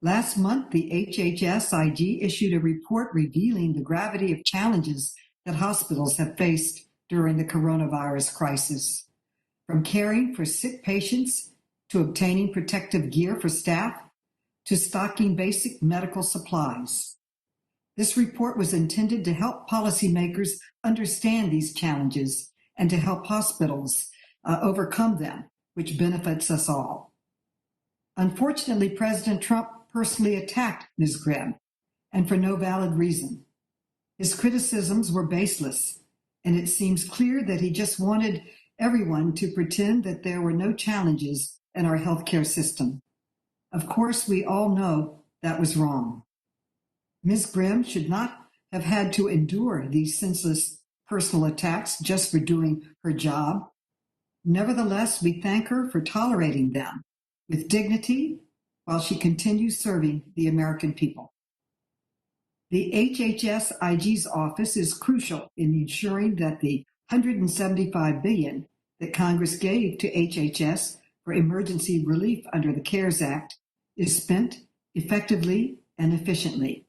Last month, the HHS-IG issued a report revealing the gravity of challenges that hospitals have faced during the coronavirus crisis. From caring for sick patients, to obtaining protective gear for staff, to stocking basic medical supplies. This report was intended to help policymakers understand these challenges and to help hospitals overcome them, which benefits us all. Unfortunately, President Trump personally attacked Ms. Grimm, and for no valid reason. His criticisms were baseless, and it seems clear that he just wanted everyone to pretend that there were no challenges in our healthcare system. Of course, we all know that was wrong. Ms. Grimm should not have had to endure these senseless personal attacks just for doing her job. Nevertheless, we thank her for tolerating them with dignity while she continues serving the American people. The HHS-IG's office is crucial in ensuring that the $175 billion that Congress gave to HHS for emergency relief under the CARES Act is spent effectively and efficiently.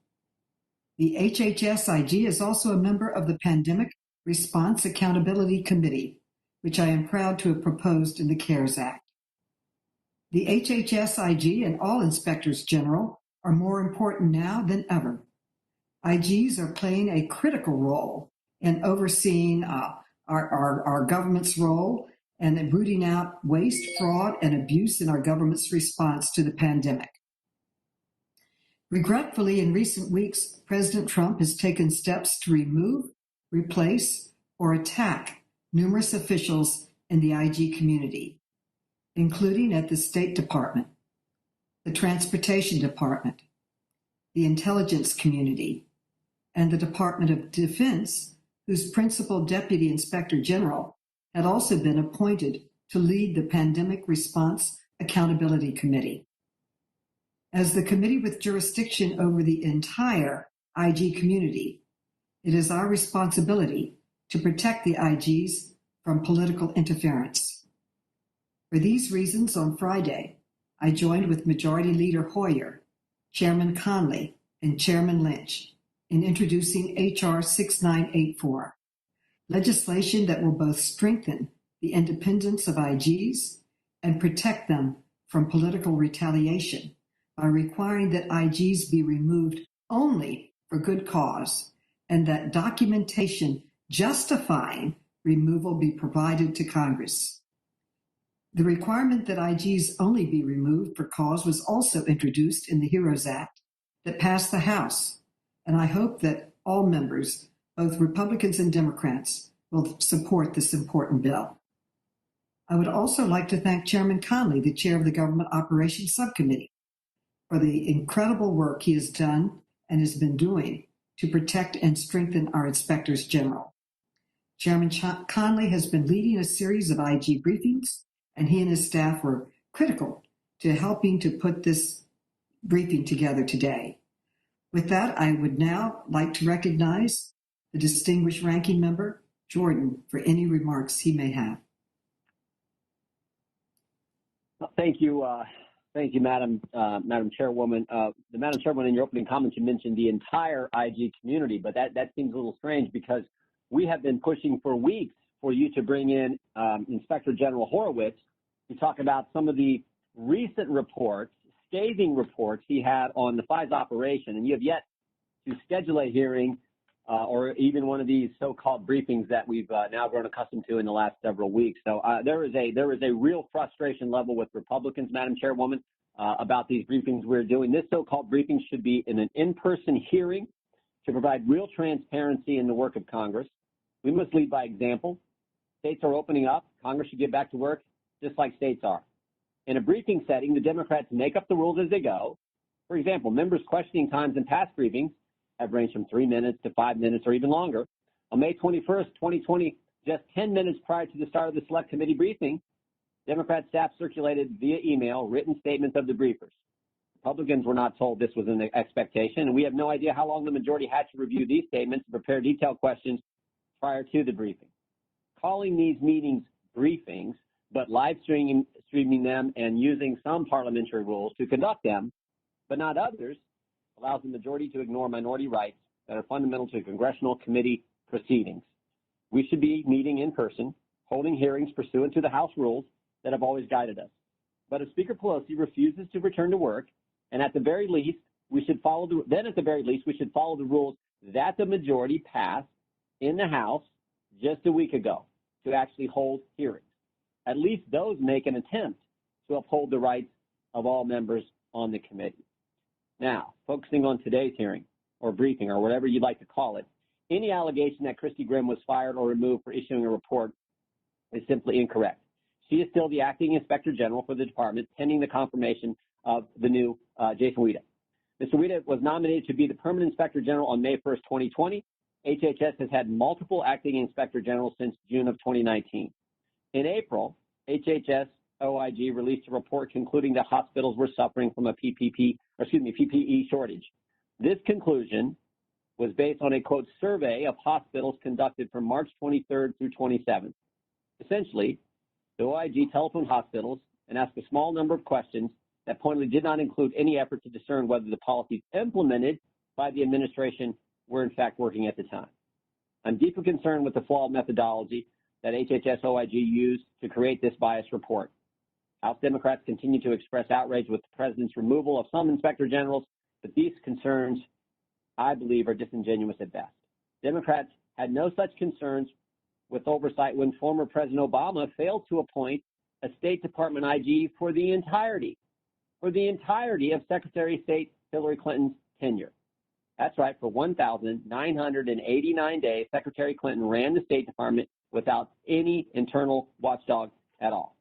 The HHS-IG is also a member of the Pandemic Response Accountability Committee, which I am proud to have proposed in the CARES Act. The HHS-IG and all inspectors general are more important now than ever. IGs are playing a critical role in overseeing our government's role and in rooting out waste, fraud, and abuse in our government's response to the pandemic. Regretfully, in recent weeks, President Trump has taken steps to remove, replace, or attack numerous officials in the IG community, including at the State Department, the Transportation Department, the Intelligence Community, and the Department of Defense, whose principal Deputy Inspector General had also been appointed to lead the Pandemic Response Accountability Committee. As the committee with jurisdiction over the entire IG community, it is our responsibility to protect the IGs from political interference. For these reasons, on Friday, I joined with Majority Leader Hoyer, Chairman Conley, and Chairman Lynch in introducing H.R. 6984, legislation that will both strengthen the independence of IGs and protect them from political retaliation by requiring that IGs be removed only for good cause and that documentation justifying removal be provided to Congress. The requirement that IGs only be removed for cause was also introduced in the HEROES Act that passed the House, and I hope that all members, both Republicans and Democrats, will support this important bill. I would also like to thank Chairman Conley, the chair of the Government Operations Subcommittee, for the incredible work he has done and has been doing to protect and strengthen our inspectors general. Chairman Conley has been leading a series of IG briefings, and he and his staff were critical to helping to put this briefing together today. With that, I would now like to recognize the distinguished ranking member, Jordan, for any remarks he may have. Thank you, Madam Chairwoman. Madam Chairwoman, in your opening comments, you mentioned the entire IG community, but that seems a little strange because we have been pushing for weeks for you to bring in Inspector General Horowitz to talk about some of the recent reports, scathing reports he had on the FISA operation, and you have yet to schedule a hearing or even one of these so-called briefings that we've now grown accustomed to in the last several weeks. So there is a real frustration level with Republicans, Madam Chairwoman, about these briefings we're doing. This so-called briefing should be in an in-person hearing to provide real transparency in the work of Congress. We must lead by example. States are opening up. Congress should get back to work just like states are. In a briefing setting, the Democrats make up the rules as they go. For example, members' questioning times in past briefings have ranged from 3 minutes to 5 minutes or even longer. On May 21st, 2020, just 10 minutes prior to the start of the Select Committee briefing, Democrat staff circulated via email written statements of the briefers. Republicans were not told this was an expectation, and we have no idea how long the majority had to review these statements and prepare detailed questions prior to the briefing. Calling these meetings briefings, but live streaming them and using some parliamentary rules to conduct them but not others, allows the majority to ignore minority rights that are fundamental to congressional committee proceedings. We should be meeting in person, holding hearings pursuant to the House rules that have always guided us. But if Speaker Pelosi refuses to return to work, and at the very least, we should follow the rules that the majority passed in the House just a week ago to actually hold hearings. At least those make an attempt to uphold the rights of all members on the committee. Now, focusing on today's hearing, or briefing, or whatever you'd like to call it, any allegation that Christi Grimm was fired or removed for issuing a report is simply incorrect. She is still the acting inspector general for the department, pending the confirmation of the new Jason Wida. Mr. Wida was nominated to be the permanent inspector general on May 1st, 2020. HHS has had multiple acting inspector generals since June of 2019. In April, HHS OIG released a report concluding that hospitals were suffering from a PPE shortage. This conclusion was based on a, quote, survey of hospitals conducted from March 23rd through 27th. Essentially, the OIG telephoned hospitals and asked a small number of questions that pointedly did not include any effort to discern whether the policies implemented by the administration were in fact working at the time. I'm deeply concerned with the flawed methodology that HHS OIG used to create this biased report. House Democrats continue to express outrage with the president's removal of some inspector generals, but these concerns, I believe, are disingenuous at best. Democrats had no such concerns with oversight when former President Obama failed to appoint a State Department IG for the entirety of Secretary of State Hillary Clinton's tenure. That's right, for 1,989 days, Secretary Clinton ran the State Department without any internal watchdog at all.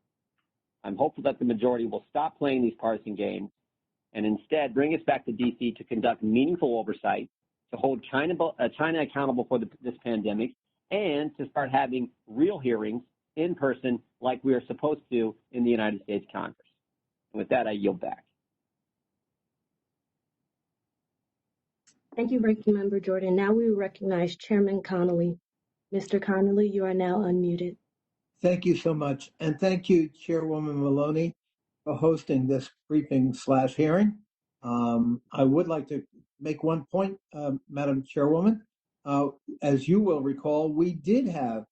I'm hopeful that the majority will stop playing these partisan games and instead bring us back to D.C. to conduct meaningful oversight, to hold China accountable for this pandemic, and to start having real hearings in person like we are supposed to in the United States Congress. And with that, I yield back. Thank you, Ranking Member Jordan. Now we recognize Chairman Connolly. Mr. Connolly, you are now unmuted. Thank you so much. And thank you, Chairwoman Maloney, for hosting this briefing/hearing. I would like to make one point, Madam Chairwoman. As you will recall, we did have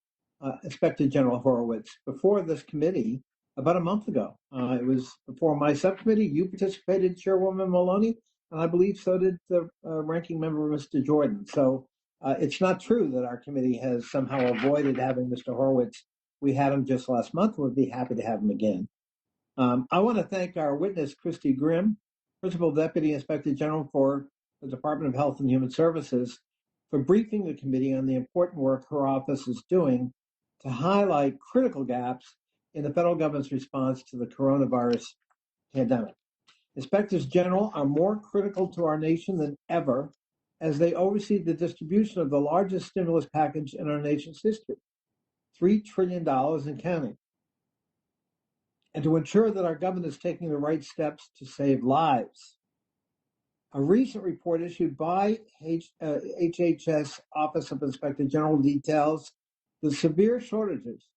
Inspector General Horowitz before this committee about a month ago. It was before my subcommittee. You participated, Chairwoman Maloney, and I believe so did the ranking member, Mr. Jordan. So it's not true that our committee has somehow avoided having Mr. Horowitz. We had him just last month. We'd be happy to have him again. I want to thank our witness, Christi Grimm, Principal Deputy Inspector General for the Department of Health and Human Services, for briefing the committee on the important work her office is doing to highlight critical gaps in the federal government's response to the coronavirus pandemic. Inspectors General are more critical to our nation than ever as they oversee the distribution of the largest stimulus package in our nation's history, $3 trillion and counting, and to ensure that our government is taking the right steps to save lives. A recent report issued by HHS Office of Inspector General details the severe shortages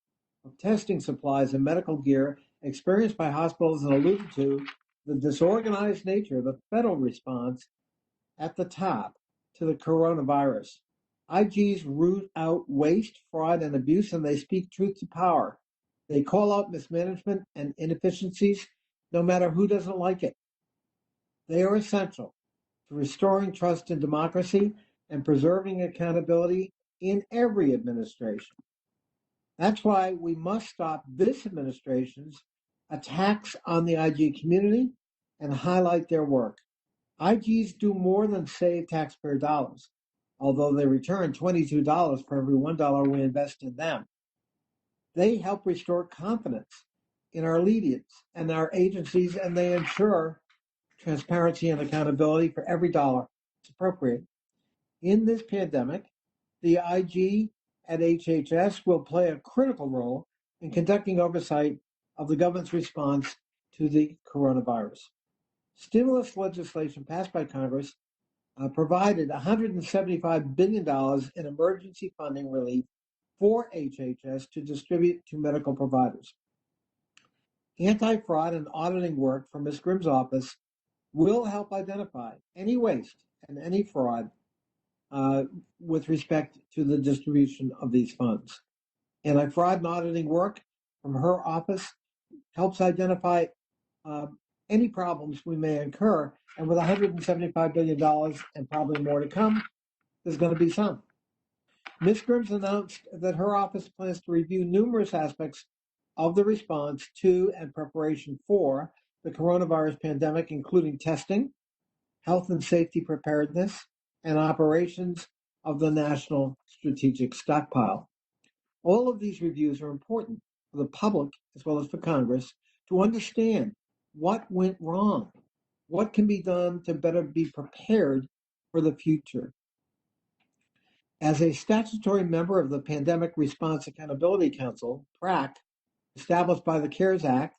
of testing supplies and medical gear experienced by hospitals and alluded to the disorganized nature of the federal response at the top to the coronavirus. IGs root out waste, fraud, and abuse, and they speak truth to power. They call out mismanagement and inefficiencies, no matter who doesn't like it. They are essential to restoring trust in democracy and preserving accountability in every administration. That's why we must stop this administration's attacks on the IG community and highlight their work. IGs do more than save taxpayer dollars, although they return $22 for every $1 we invest in them. They help restore confidence in our leaders and our agencies, and they ensure transparency and accountability for every dollar it's appropriate. In this pandemic, the IG at HHS will play a critical role in conducting oversight of the government's response to the coronavirus. Stimulus legislation passed by Congress provided $175 billion in emergency funding relief for HHS to distribute to medical providers. Anti-fraud and auditing work from Ms. Grimm's office will help identify any waste and any fraud with respect to the distribution of these funds. Anti-fraud and auditing work from her office helps identify any problems we may incur. And with $175 billion and probably more to come, there's going to be some. Ms. Grimm announced that her office plans to review numerous aspects of the response to and preparation for the coronavirus pandemic, including testing, health and safety preparedness, and operations of the National Strategic Stockpile. All of these reviews are important for the public as well as for Congress to understand what went wrong, what can be done to better be prepared for the future. As a statutory member of the Pandemic Response Accountability Council, PRAC, established by the CARES Act,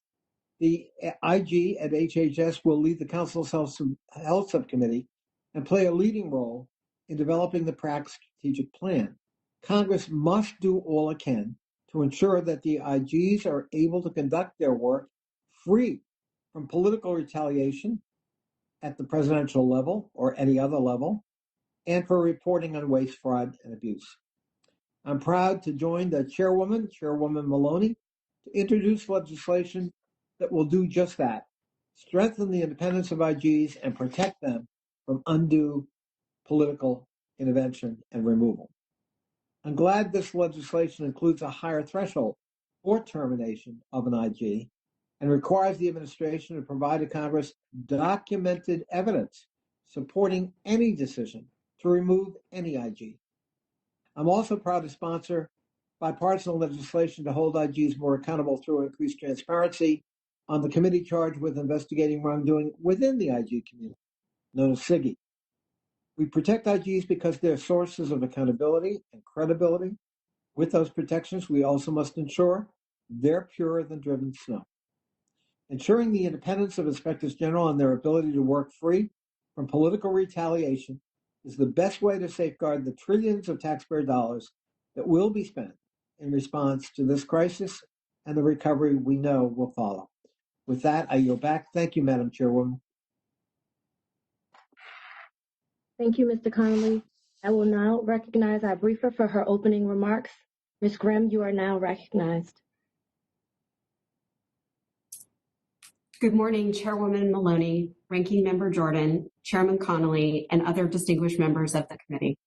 the IG at HHS will lead the Council's Health Subcommittee and play a leading role in developing the PRAC strategic plan. Congress must do all it can to ensure that the IGs are able to conduct their work free from political retaliation at the presidential level or any other level, and for reporting on waste, fraud, and abuse. I'm proud to join the Chairwoman Maloney, to introduce legislation that will do just that, strengthen the independence of IGs and protect them from undue political intervention and removal. I'm glad this legislation includes a higher threshold for termination of an IG and requires the administration to provide to Congress documented evidence supporting any decision to remove any IG. I'm also proud to sponsor bipartisan legislation to hold IGs more accountable through increased transparency on the committee charged with investigating wrongdoing within the IG community, known as SIGI. We protect IGs because they're sources of accountability and credibility. With those protections, we also must ensure they're purer than driven snow. Ensuring the independence of inspectors general and their ability to work free from political retaliation is the best way to safeguard the trillions of taxpayer dollars that will be spent in response to this crisis and the recovery we know will follow. With that, I yield back. Thank you, Madam Chairwoman. Thank you, Mr. Connolly. I will now recognize our briefer for her opening remarks. Ms. Grimm, you are now recognized. Good morning, Chairwoman Maloney, Ranking Member Jordan, Chairman Connolly, and other distinguished members of the committee.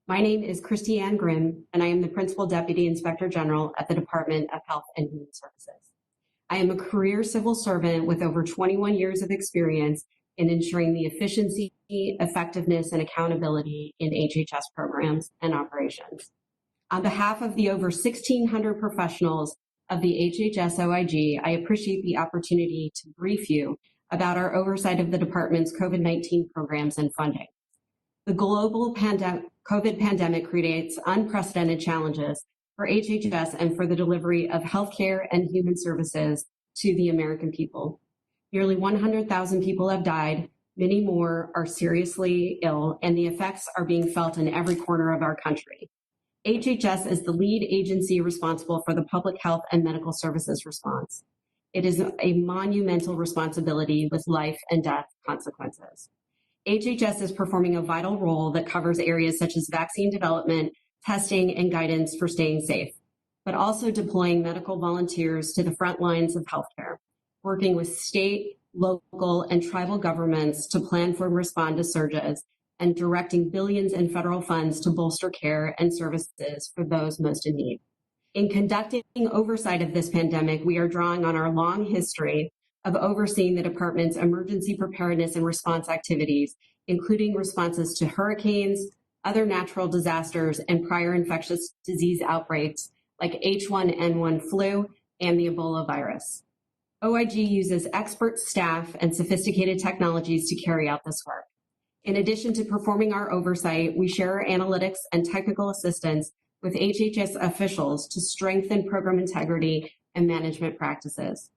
My name is Christi Grimm, and I am the Principal Deputy Inspector General at the Department of Health and Human Services. I am a career civil servant with over 21 years of experience in ensuring the efficiency, effectiveness, and accountability in HHS programs and operations. On behalf of the over 1,600 professionals of the HHS OIG, I appreciate the opportunity to brief you about our oversight of the department's COVID-19 programs and funding. The global COVID pandemic creates unprecedented challenges for HHS and for the delivery of healthcare and human services to the American people. Nearly 100,000 people have died, many more are seriously ill, and the effects are being felt in every corner of our country. HHS is the lead agency responsible for the public health and medical services response. It is a monumental responsibility with life and death consequences. HHS is performing a vital role that covers areas such as vaccine development, testing, and guidance for staying safe, but also deploying medical volunteers to the front lines of healthcare, working with state, local, and tribal governments to plan for and respond to surges, and directing billions in federal funds to bolster care and services for those most in need. In conducting oversight of this pandemic, we are drawing on our long history of overseeing the department's emergency preparedness and response activities, including responses to hurricanes, other natural disasters, and prior infectious disease outbreaks like H1N1 flu and the Ebola virus. OIG uses expert staff and sophisticated technologies to carry out this work. In addition to performing our oversight, we share our analytics and technical assistance with HHS officials to strengthen program integrity and management practices.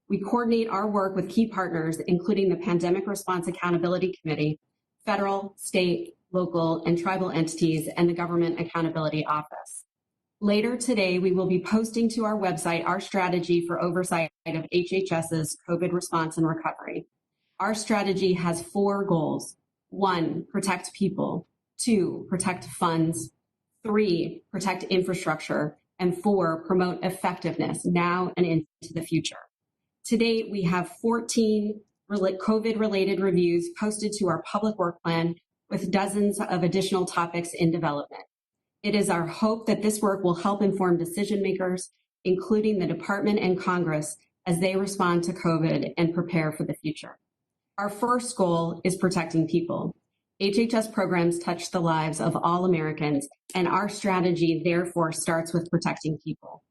We coordinate our work with key partners, including the Pandemic Response Accountability Committee, federal, state, local, and tribal entities, and the Government Accountability Office. Later today, we will be posting to our website our strategy for oversight of HHS's COVID response and recovery. Our strategy has 4 goals. 1, protect people. 2, protect funds. 3, protect infrastructure. And 4, promote effectiveness now and into the future. To date, we have 14 COVID-related reviews posted to our public work plan with dozens of additional topics in development. It is our hope that this work will help inform decision makers, including the department and Congress, as they respond to COVID and prepare for the future. Our first goal is protecting people. HHS programs touch the lives of all Americans, and our strategy therefore starts with protecting people.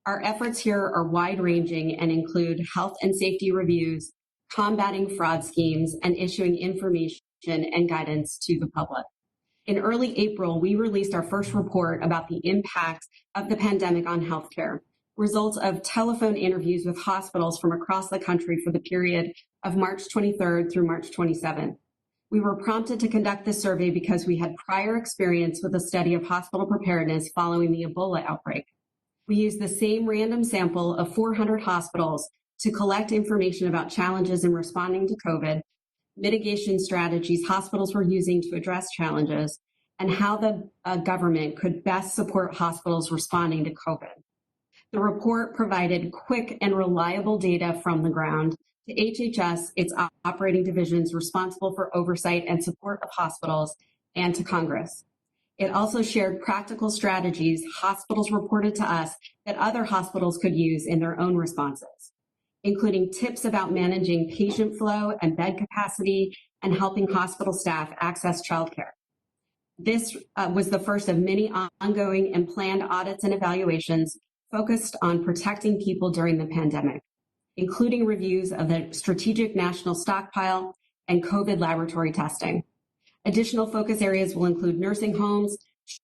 Our efforts here are wide-ranging and include health and safety reviews, combating fraud schemes, and issuing information and guidance to the public. In early April, we released our first report about the impact of the pandemic on healthcare, results of telephone interviews with hospitals from across the country for the period of March 23rd through March 27th. We were prompted to conduct this survey because we had prior experience with a study of hospital preparedness following the Ebola outbreak. We used the same random sample of 400 hospitals to collect information about challenges in responding to COVID, mitigation strategies hospitals were using to address challenges, and how the government could best support hospitals responding to COVID. The report provided quick and reliable data from the ground to HHS, its operating divisions responsible for oversight and support of hospitals, and to Congress. It also shared practical strategies hospitals reported to us that other hospitals could use in their own responses, including tips about managing patient flow and bed capacity and helping hospital staff access childcare. This was the first of many ongoing and planned audits and evaluations focused on protecting people during the pandemic, including reviews of the strategic national stockpile and COVID laboratory testing. Additional focus areas will include nursing homes,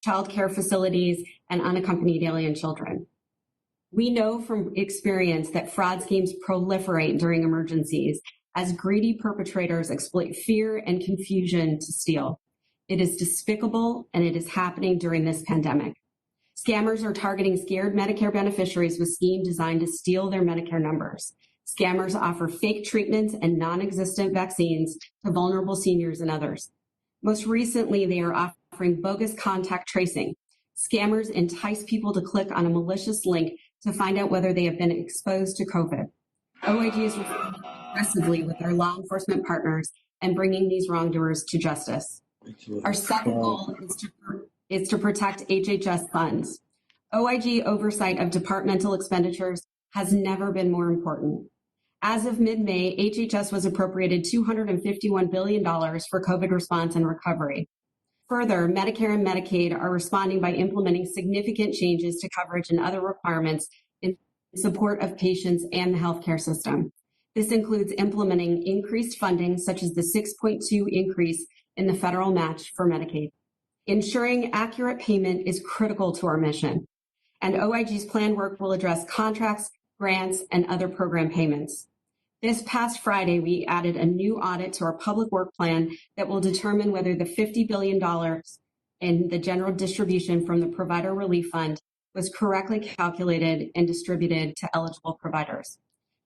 child care facilities, and unaccompanied alien children. We know from experience that fraud schemes proliferate during emergencies as greedy perpetrators exploit fear and confusion to steal. It is despicable, and it is happening during this pandemic. Scammers are targeting scared Medicare beneficiaries with schemes designed to steal their Medicare numbers. Scammers offer fake treatments and non-existent vaccines to vulnerable seniors and others. Most recently, they are offering bogus contact tracing. Scammers entice people to click on a malicious link to find out whether they have been exposed to COVID. OIG is working aggressively with our law enforcement partners and bringing these wrongdoers to justice. Our second goal is to protect HHS funds. OIG oversight of departmental expenditures has never been more important. As of mid-May, HHS was appropriated $251 billion for COVID response and recovery. Further, Medicare and Medicaid are responding by implementing significant changes to coverage and other requirements in support of patients and the healthcare system. This includes implementing increased funding, such as the 6.2 increase in the federal match for Medicaid. Ensuring accurate payment is critical to our mission, and OIG's planned work will address contracts, grants, and other program payments. This past Friday, we added a new audit to our public work plan that will determine whether the $50 billion in the general distribution from the Provider Relief Fund was correctly calculated and distributed to eligible providers.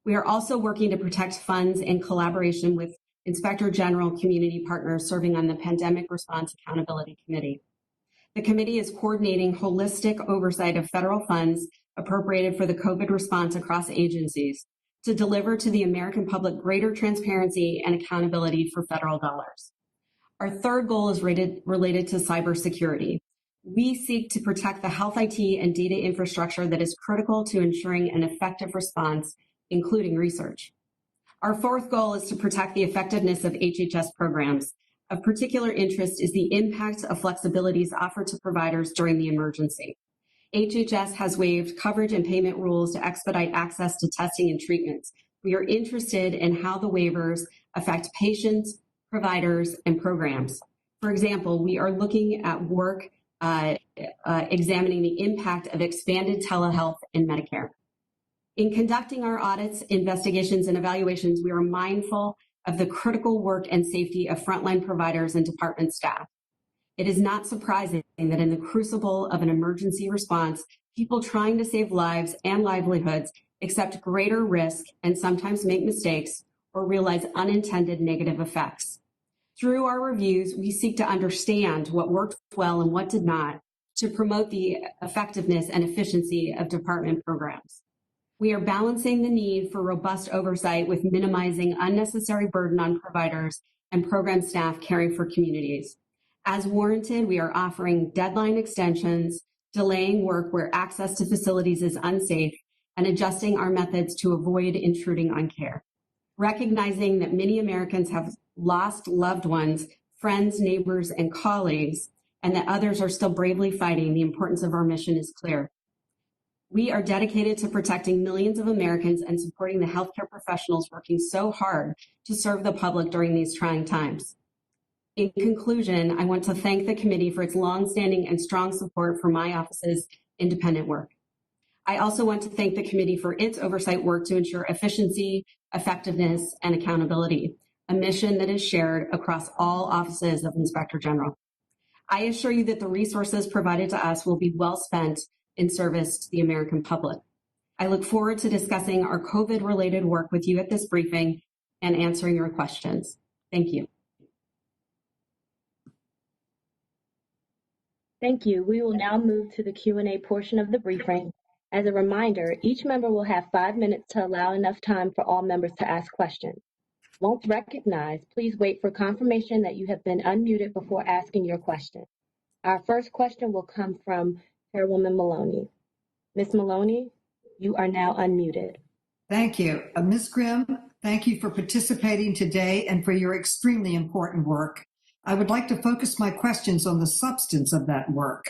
We are also working to protect funds in collaboration with Inspector General community partners serving on the Pandemic Response Accountability Committee. The committee is coordinating holistic oversight of federal funds appropriated for the COVID response across agencies to deliver to the American public greater transparency and accountability for federal dollars. Our third goal is related to cybersecurity. We seek to protect the health IT and data infrastructure that is critical to ensuring an effective response, including research. Our fourth goal is to protect the effectiveness of HHS programs. Of particular interest is the impact of flexibilities offered to providers during the emergency. HHS has waived coverage and payment rules to expedite access to testing and treatments. We are interested in how the waivers affect patients, providers, and programs. For example, we are looking at work examining the impact of expanded telehealth in Medicare. In conducting our audits, investigations, and evaluations, we are mindful of the critical work and safety of frontline providers and department staff. It is not surprising that in the crucible of an emergency response, people trying to save lives and livelihoods accept greater risk and sometimes make mistakes or realize unintended negative effects. Through our reviews, we seek to understand what worked well and what did not to promote the effectiveness and efficiency of department programs. We are balancing the need for robust oversight with minimizing unnecessary burden on providers and program staff caring for communities. As warranted, we are offering deadline extensions, delaying work where access to facilities is unsafe, and adjusting our methods to avoid intruding on care. Recognizing that many Americans have lost loved ones, friends, neighbors, and colleagues, and that others are still bravely fighting, the importance of our mission is clear. We are dedicated to protecting millions of Americans and supporting the healthcare professionals working so hard to serve the public during these trying times. In conclusion, I want to thank the committee for its longstanding and strong support for my office's independent work. I also want to thank the committee for its oversight work to ensure efficiency, effectiveness, and accountability, a mission that is shared across all offices of Inspector General. I assure you that the resources provided to us will be well spent in service to the American public. I look forward to discussing our COVID-related work with you at this briefing and answering your questions. Thank you. Thank you. We will now move to the Q&A portion of the briefing. As a reminder, each member will have 5 minutes to allow enough time for all members to ask questions. Once recognized, please wait for confirmation that you have been unmuted before asking your question. Our first question will come from Chairwoman Maloney. Ms. Maloney, you are now unmuted. Thank you. Ms. Grimm, thank you for participating today and for your extremely important work. I would like to focus my questions on the substance of that work.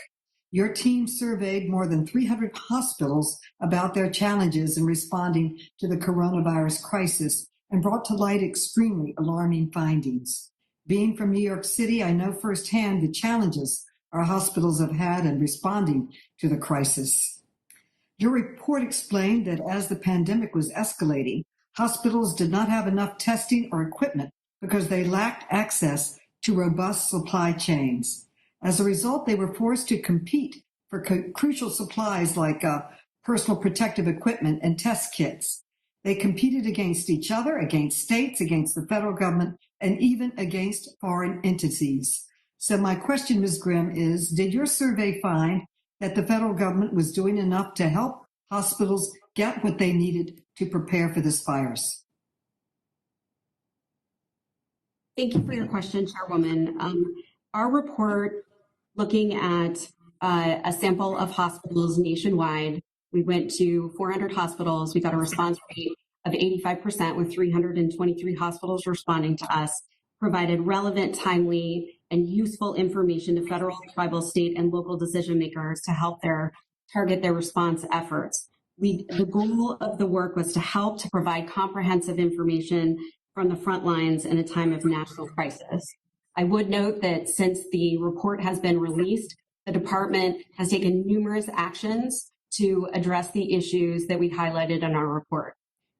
Your team surveyed more than 300 hospitals about their challenges in responding to the coronavirus crisis and brought to light extremely alarming findings. Being from New York City, I know firsthand the challenges our hospitals have had in responding to the crisis. Your report explained that as the pandemic was escalating, hospitals did not have enough testing or equipment because they lacked access to robust supply chains. As a result, they were forced to compete for crucial supplies like personal protective equipment and test kits. They competed against each other, against states, against the federal government, and even against foreign entities. So my question, Ms. Grimm, is, did your survey find that the federal government was doing enough to help hospitals get what they needed to prepare for this virus? Thank you for your question, Chairwoman. Our report, looking at a sample of hospitals nationwide, we went to 400 hospitals. We got a response rate of 85% with 323 hospitals responding to us, provided relevant, timely, and useful information to federal, tribal, state, and local decision makers to help target their response efforts. The goal of the work was to help to provide comprehensive information from the front lines in a time of national crisis. I would note that since the report has been released, the department has taken numerous actions to address the issues that we highlighted in our report.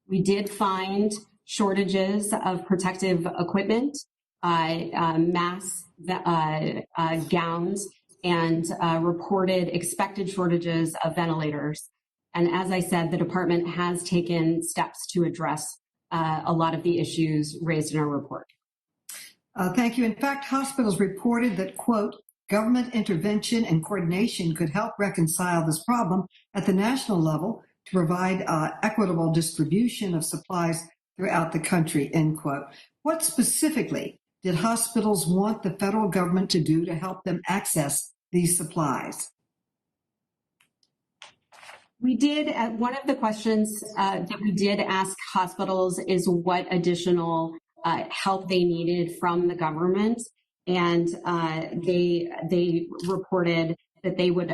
We did find shortages of protective equipment, masks, gowns, and reported expected shortages of ventilators. And as I said, the department has taken steps to address a lot of the issues raised in our report. Thank you. In fact, hospitals reported that, quote, government intervention and coordination could help reconcile this problem at the national level to provide equitable distribution of supplies throughout the country, end quote. What specifically did hospitals want the federal government to do to help them access these supplies? We did, one of the questions that we did ask hospitals is what additional help they needed from the government. And they reported that they would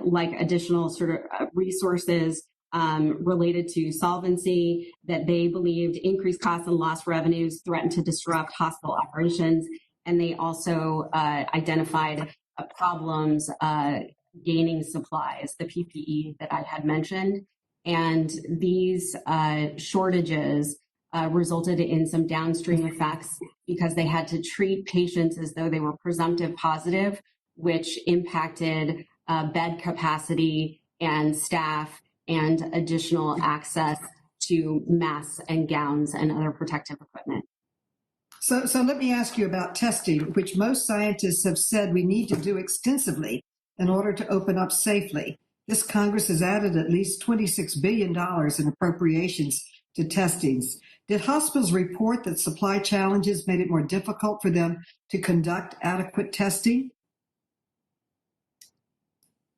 like additional sort of resources related to solvency, that they believed increased costs and lost revenues threatened to disrupt hospital operations. And they also identified problems gaining supplies, the PPE that I had mentioned. And these shortages resulted in some downstream effects because they had to treat patients as though they were presumptive positive, which impacted bed capacity and staff and additional access to masks and gowns and other protective equipment. So let me ask you about testing, which most scientists have said we need to do extensively in order to open up safely. This Congress has added at least $26 billion in appropriations to testings. Did hospitals report that supply challenges made it more difficult for them to conduct adequate testing?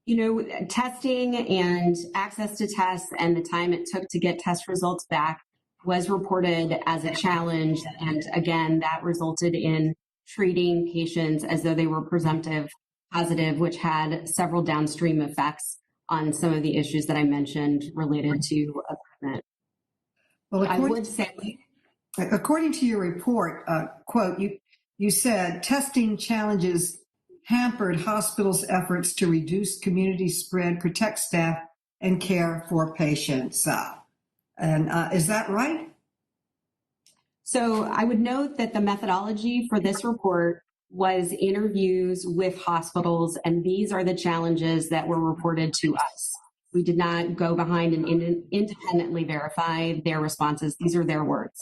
You know, testing and access to tests and the time it took to get test results back was reported as a challenge. And again, that resulted in treating patients as though they were presumptive positive, which had several downstream effects on some of the issues that I mentioned related to equipment. Well, I would say, according to your report, quote, you said testing challenges hampered hospitals' efforts to reduce community spread, protect staff, and care for patients. Is that right? So I would note that the methodology for this report was interviews with hospitals, and these are the challenges that were reported to us. We did not go behind and independently verify their responses. These are their words.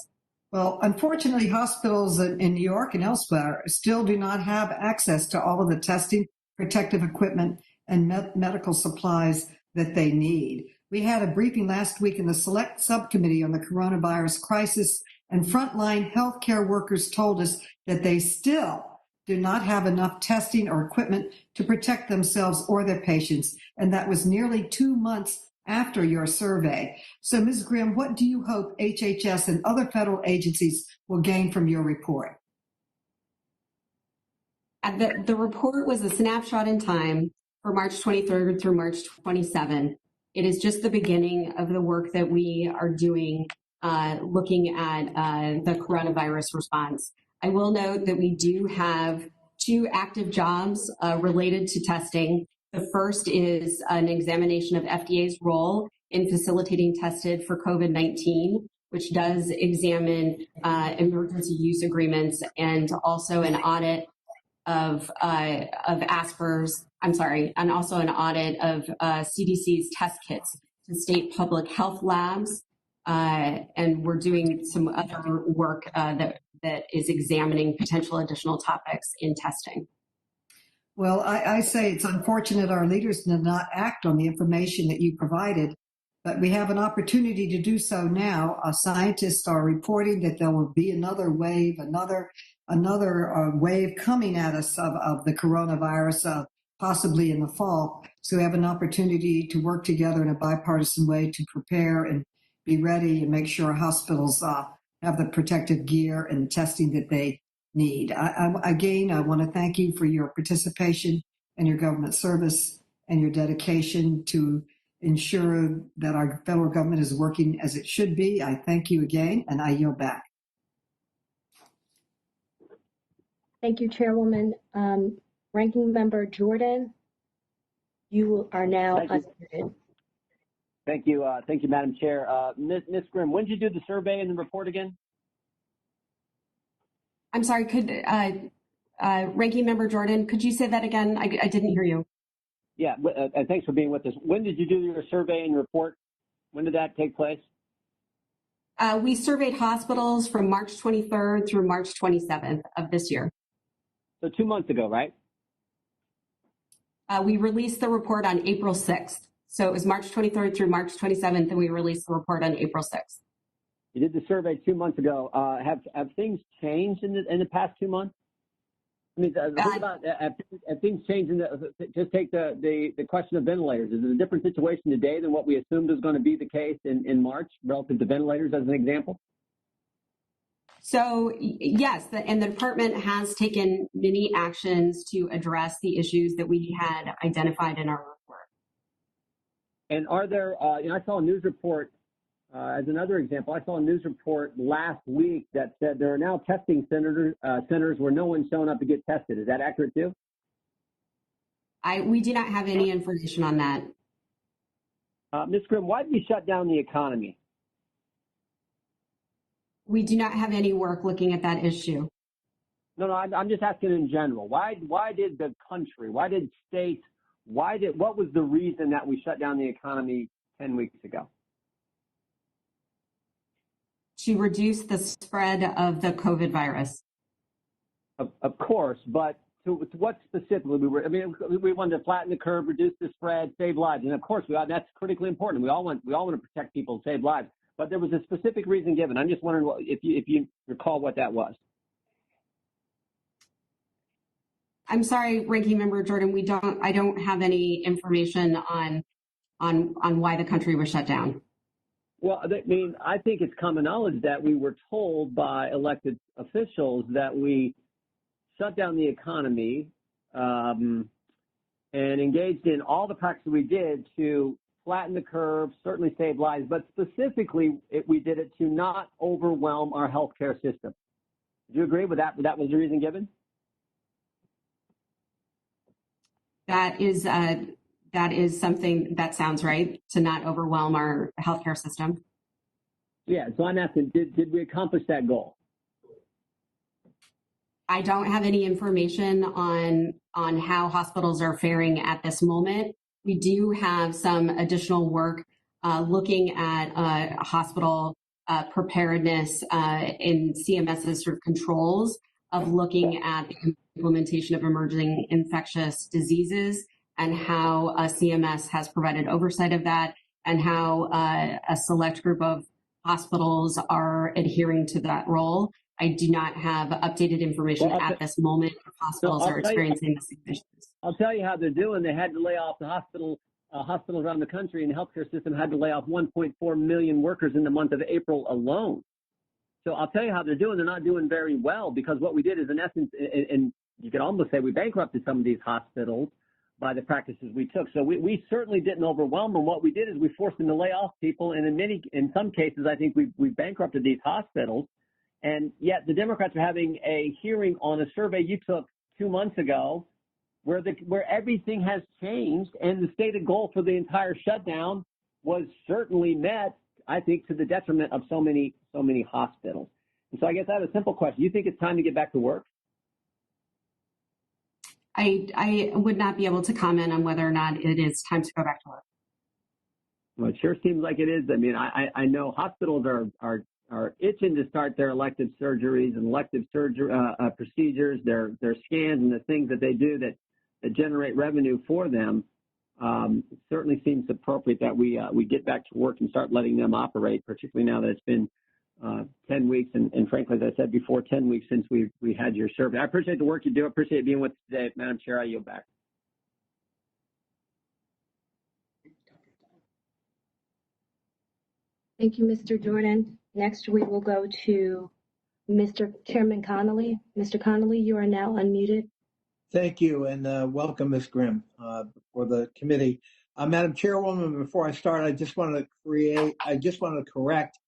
Well, unfortunately, hospitals in New York and elsewhere still do not have access to all of the testing, protective equipment, and medical supplies that they need. We had a briefing last week in the Select Subcommittee on the Coronavirus Crisis, and frontline healthcare workers told us that they still do not have enough testing or equipment to protect themselves or their patients. And that was nearly 2 months after your survey. So, Ms. Grimm, what do you hope HHS and other federal agencies will gain from your report? The report was a snapshot in time for March 23rd through March 27th. It is just the beginning of the work that we are doing looking at the coronavirus response. I will note that we do have 2 active jobs related to testing. The first is an examination of FDA's role in facilitating tested for COVID-19, which does examine emergency use agreements and also an audit of ASPR's, and also an audit of CDC's test kits to state public health labs. And we're doing some other work that is examining potential additional topics in testing. Well, I say it's unfortunate our leaders did not act on the information that you provided, but we have an opportunity to do so now. Scientists are reporting that there will be another wave, another wave coming at us of the coronavirus, possibly in the fall. So we have an opportunity to work together in a bipartisan way to prepare and be ready and make sure hospitals have the protective gear and the testing that they need. I want to thank you for your participation and your government service and your dedication to ensure that our federal government is working as it should be. I thank you again, and I yield back. Thank you, Chairwoman. Ranking Member Jordan, you are now unmuted. Thank you, Madam Chair. Ms. Grimm, when did you do the survey and the report again? I'm sorry, could Ranking Member Jordan, could you say that again? I didn't hear you. Yeah, and thanks for being with us. When did you do your survey and report? When did that take place? We surveyed hospitals from March 23rd through March 27th of this year. So 2 months ago, right? We released the report on April 6th. So it was March 23rd through March 27th, and we released the report on April 6th. You did the survey 2 months ago. Have things changed in the past 2 months? I mean, think about have things changed just take the question of ventilators. Is it a different situation today than what we assumed was going to be the case in March relative to ventilators, as an example? So yes, and the department has taken many actions to address the issues that we had identified in our report. And are there, I saw a news report, as another example, I saw a news report last week that said there are now testing centers where no one's showing up to get tested. Is that accurate too? We do not have any information on that. Ms. Grimm, why did you shut down the economy? We do not have any work looking at that issue. No, I'm just asking in general. Why did the country, why did states, what was the reason that we shut down the economy 10 weeks ago? To reduce the spread of the COVID virus. Of course, but to what specifically we wanted to flatten the curve, reduce the spread, save lives, and of course that's critically important. We all want to protect people and save lives, but there was a specific reason given. I'm just wondering if you recall what that was. I'm sorry, Ranking Member Jordan. I don't have any information on why the country was shut down. Well, I mean, I think it's common knowledge that we were told by elected officials that we shut down the economy and engaged in all the practices we did to flatten the curve, certainly save lives, but specifically we did it to not overwhelm our healthcare system. Do you agree with that? That was the reason given? That is something that sounds right, to not overwhelm our healthcare system. Yeah, so I'm asking, did we accomplish that goal? I don't have any information on how hospitals are faring at this moment. We do have some additional work looking at hospital preparedness in CMS's sort of controls of looking at the implementation of emerging infectious diseases and how CMS has provided oversight of that and how a select group of hospitals are adhering to that role. I do not have updated information at this moment if hospitals are experiencing this issues. I'll tell you how they're doing. They had to lay off the hospitals around the country, and the healthcare system had to lay off 1.4 million workers in the month of April alone. So I'll tell you how they're doing. They're not doing very well, because what we did is, in essence, and you could almost say we bankrupted some of these hospitals by the practices we took. So we certainly didn't overwhelm them. What we did is we forced them to lay off people, and in some cases, I think we bankrupted these hospitals. And yet the Democrats are having a hearing on a survey you took 2 months ago where everything has changed, and the stated goal for the entire shutdown was certainly met, I think, to the detriment of so many hospitals. And so I guess I have a simple question. Do you think it's time to get back to work? I would not be able to comment on whether or not it is time to go back to work. Well, it sure seems like it is. I mean, I know hospitals are itching to start their elective surgeries and elective procedures, their scans and the things that they do that generate revenue for them. It certainly seems appropriate that we get back to work and start letting them operate, particularly now that it's been 10 weeks and frankly, as I said before, 10 weeks since we had your survey. I appreciate the work you do. I appreciate being with us today. Madam Chair, I yield back. Thank you, Mr. Jordan. Next, we will go to Mr. Chairman Connolly. Mr. Connolly, you are now unmuted. Thank you, and welcome, Ms. Grimm, for the committee. Madam Chairwoman, before I start, I just want to correct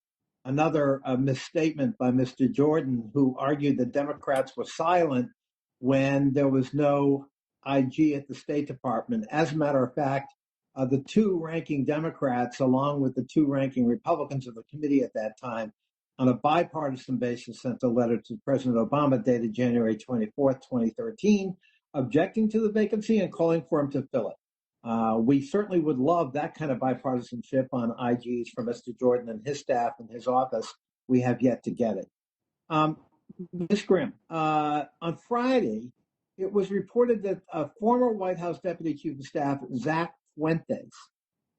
another misstatement by Mr. Jordan, who argued that Democrats were silent when there was no IG at the State Department. As a matter of fact, the two ranking Democrats, along with the two ranking Republicans of the committee at that time, on a bipartisan basis, sent a letter to President Obama dated January 24th, 2013, objecting to the vacancy and calling for him to fill it. We certainly would love that kind of bipartisanship on IGs from Mr. Jordan and his staff and his office. We have yet to get it. Ms. Grimm, on Friday, it was reported that former White House Deputy Chief of Staff Zach Fuentes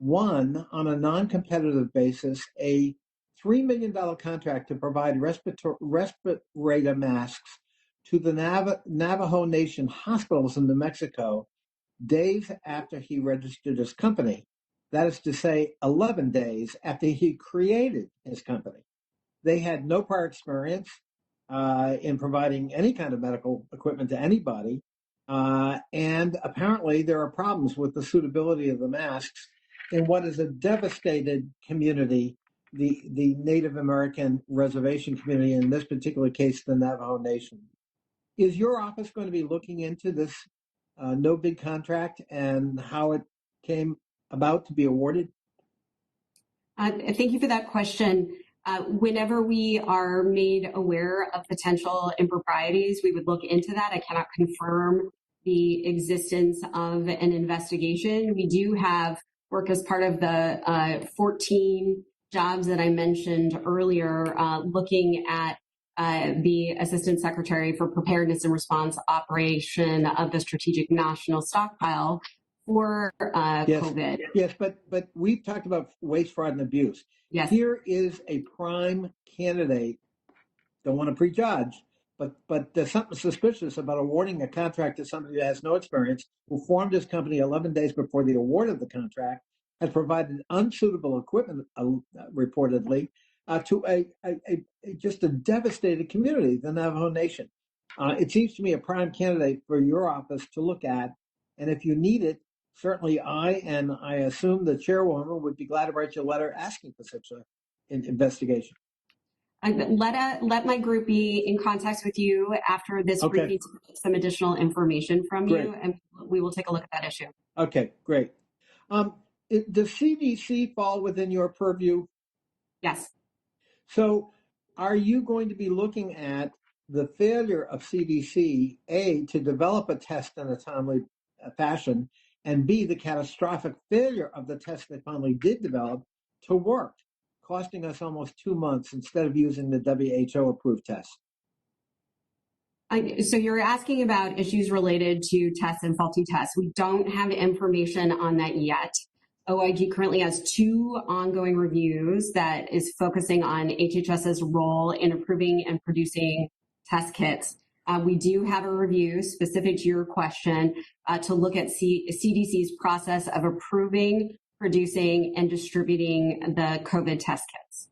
won, on a non-competitive basis, a $3 million contract to provide respirator masks to the Navajo Nation hospitals in New Mexico days after he registered his company. That is to say, 11 days after he created his company. They had no prior experience in providing any kind of medical equipment to anybody. And apparently there are problems with the suitability of the masks in what is a devastated community, the Native American reservation community, in this particular case, the Navajo Nation. Is your office going to be looking into this no bid contract and how it came about to be awarded? Thank you for that question. Whenever we are made aware of potential improprieties, we would look into that. I cannot confirm the existence of an investigation. We do have work as part of the 14 jobs that I mentioned earlier, looking at the Assistant Secretary for Preparedness and Response operation of the Strategic National Stockpile for Yes. COVID. Yes, but we've talked about waste, fraud, and abuse. Yes. Here is a prime candidate. Don't want to prejudge, but there's something suspicious about awarding a contract to somebody who has no experience, who formed his company 11 days before the award of the contract, has provided unsuitable equipment, reportedly, to just a devastated community, the Navajo Nation. It seems to me a prime candidate for your office to look at, and if you need it, certainly I assume the chairwoman would be glad to write you a letter asking for such an investigation. Let my group be in contact with you after this briefing to get some additional information from you, and we will take a look at that issue. Okay, great. Does CDC fall within your purview? Yes. So are you going to be looking at the failure of CDC, A, to develop a test in a timely fashion, and B, the catastrophic failure of the test they finally did develop to work, costing us almost 2 months instead of using the WHO-approved test? So you're asking about issues related to tests and faulty tests. We don't have information on that yet. OIG currently has 2 ongoing reviews that is focusing on HHS's role in approving and producing test kits. We do have a review specific to your question to look at CDC's process of approving, producing, and distributing the COVID test kits.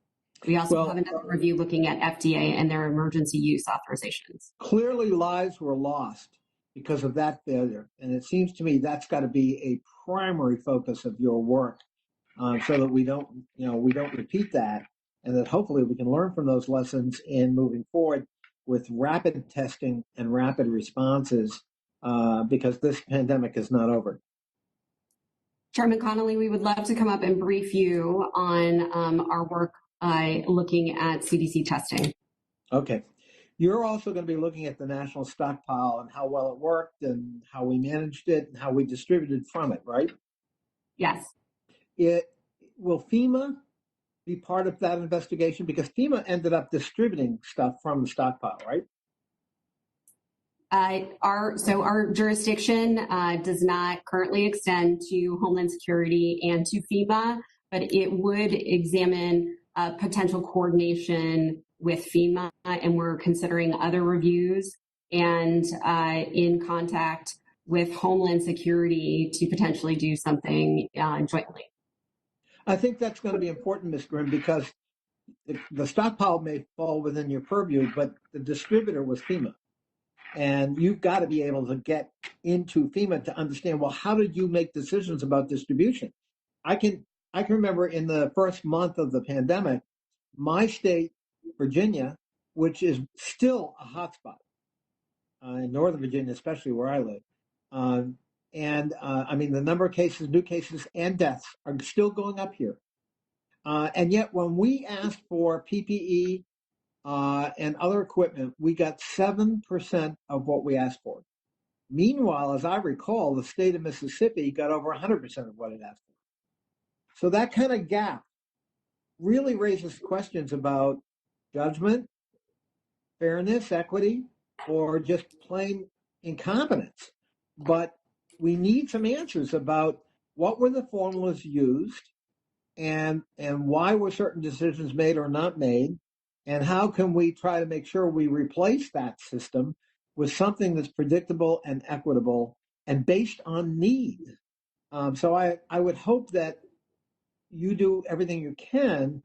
We also have another review looking at FDA and their emergency use authorizations. Clearly, lives were lost because of that failure, and it seems to me that's got to be a primary focus of your work, so that we don't repeat that, and that hopefully we can learn from those lessons in moving forward with rapid testing and rapid responses, because this pandemic is not over. Chairman Connolly, we would love to come up and brief you on our work looking at CDC testing. Okay. You're also going to be looking at the national stockpile and how well it worked and how we managed it and how we distributed from it, right? Yes. Will FEMA be part of that investigation? Because FEMA ended up distributing stuff from the stockpile, right? Our jurisdiction does not currently extend to Homeland Security and to FEMA, but it would examine potential coordination with FEMA, and we're considering other reviews and in contact with Homeland Security to potentially do something jointly. I think that's going to be important, Ms. Grimm, because the stockpile may fall within your purview, but the distributor was FEMA. And you've got to be able to get into FEMA to understand, well, how did you make decisions about distribution? I can remember in the first month of the pandemic, my state, Virginia, which is still a hotspot in Northern Virginia, especially where I live. I mean, the number of cases, new cases, and deaths are still going up here. And yet when we asked for PPE and other equipment, we got 7% of what we asked for. Meanwhile, as I recall, the state of Mississippi got over 100% of what it asked for. So that kind of gap really raises questions about judgment, fairness, equity, or just plain incompetence. But we need some answers about what were the formulas used and why were certain decisions made or not made, and how can we try to make sure we replace that system with something that's predictable and equitable and based on need. So I would hope that you do everything you can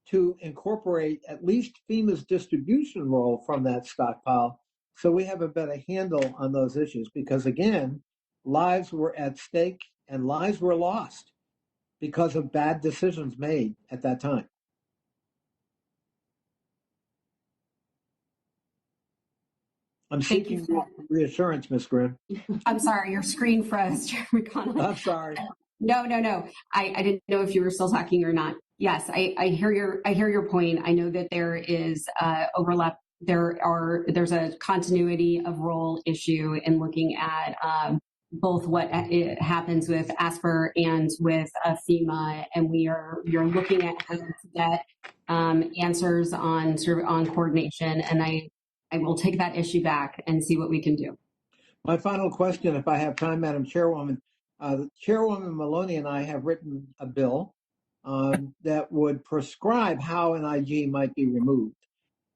to incorporate at least FEMA's distribution role from that stockpile so we have a better handle on those issues. Because again, lives were at stake and lives were lost because of bad decisions made at that time. I'm seeking reassurance, Ms. Grimm. I'm sorry, your screen froze, Chairman Connolly. I'm sorry. No. I didn't know if you were still talking or not. Yes, I hear your point. I know that there is overlap. There's a continuity of role issue in looking at both what happens with ASPR and with FEMA, and you're looking at how to get answers on coordination, and I will take that issue back and see what we can do. My final question, if I have time, Madam Chairwoman. Chairwoman Maloney and I have written a bill that would prescribe how an IG might be removed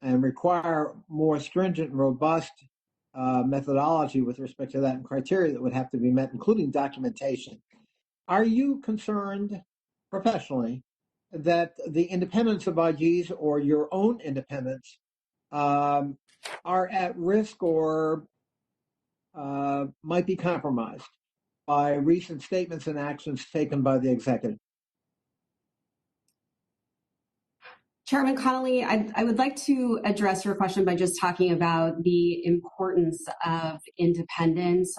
and require more stringent and robust methodology with respect to that and criteria that would have to be met, including documentation. Are you concerned professionally that the independence of IGs or your own independence are at risk or might be compromised by recent statements and actions taken by the executive? Chairman Connolly, I would like to address your question by just talking about the importance of independence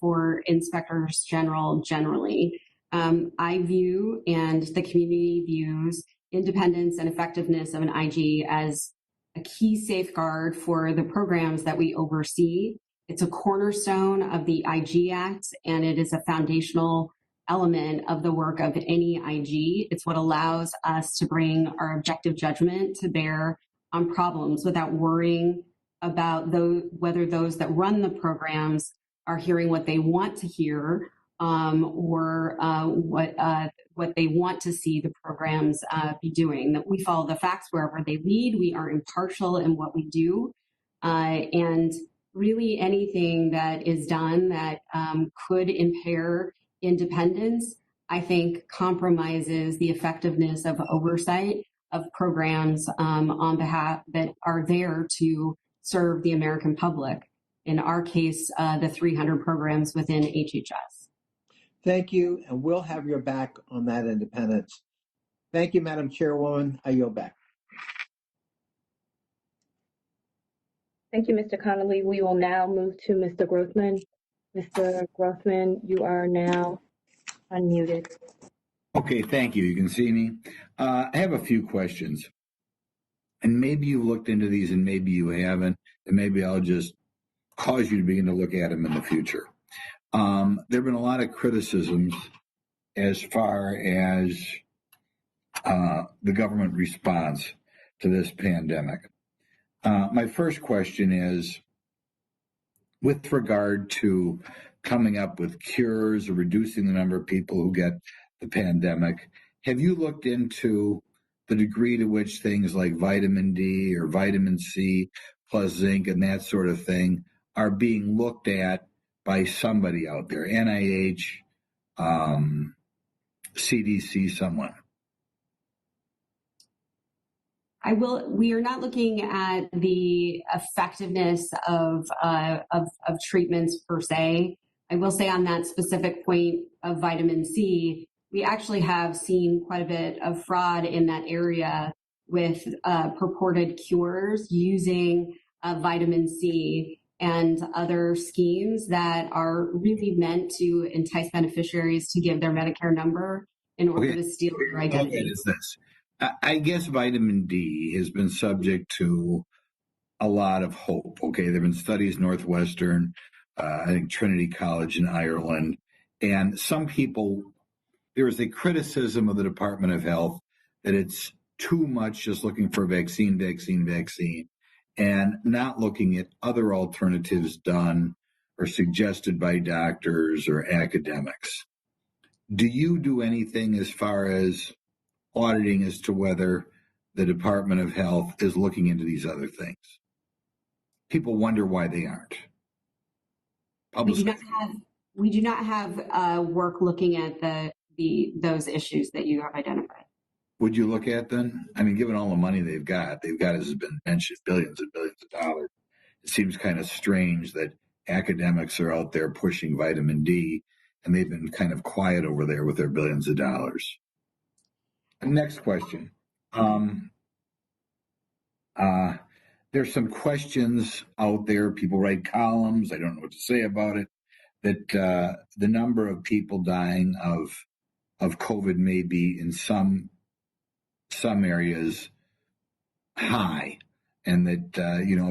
for inspectors general generally. I view, and the community views, independence and effectiveness of an IG as a key safeguard for the programs that we oversee. It's a cornerstone of the IG Act, and it is a foundational element of the work of any IG. It's what allows us to bring our objective judgment to bear on problems without worrying about whether those that run the programs are hearing what they want to hear or what they want to see the programs be doing. That we follow the facts wherever they lead. We are impartial in what we do, and really anything that is done that could impair independence, I think, compromises the effectiveness of oversight of programs on behalf that are there to serve the American public. In our case, the 300 programs within HHS. Thank you, and we'll have your back on that independence. Thank you, Madam Chairwoman. I yield back. Thank you, Mr. Connolly. We will now move to Mr. Grothman. Mr. Grothman, you are now unmuted. Okay, thank you. You can see me. I have a few questions. And maybe you looked into these and maybe you haven't, and maybe I'll just cause you to begin to look at them in the future. There have been a lot of criticisms as far as the government response to this pandemic. My first question is, with regard to coming up with cures or reducing the number of people who get the pandemic, have you looked into the degree to which things like vitamin D or vitamin C plus zinc and that sort of thing are being looked at by somebody out there, NIH, CDC, someone? We are not looking at the effectiveness of treatments per se. I will say on that specific point of vitamin C, we actually have seen quite a bit of fraud in that area with purported cures using vitamin C and other schemes that are really meant to entice beneficiaries to give their Medicare number in order to steal their identity. Okay, it's this. I guess vitamin D has been subject to a lot of hope. Okay, there have been studies, Northwestern, I think Trinity College in Ireland, and some people, there is a criticism of the Department of Health that it's too much just looking for vaccine, and not looking at other alternatives done or suggested by doctors or academics. Do you do anything as far as auditing as to whether the Department of Health is looking into these other things? People wonder why they aren't. We do not have work looking at those issues that you have identified. Would you look at them? I mean, given all the money they've got, as has been mentioned, billions and billions of dollars. It seems kind of strange that academics are out there pushing vitamin D, and they've been kind of quiet over there with their billions of dollars. Next question. There's some questions out there. People write columns. I don't know what to say about it. That the number of people dying of COVID may be in some areas high, and that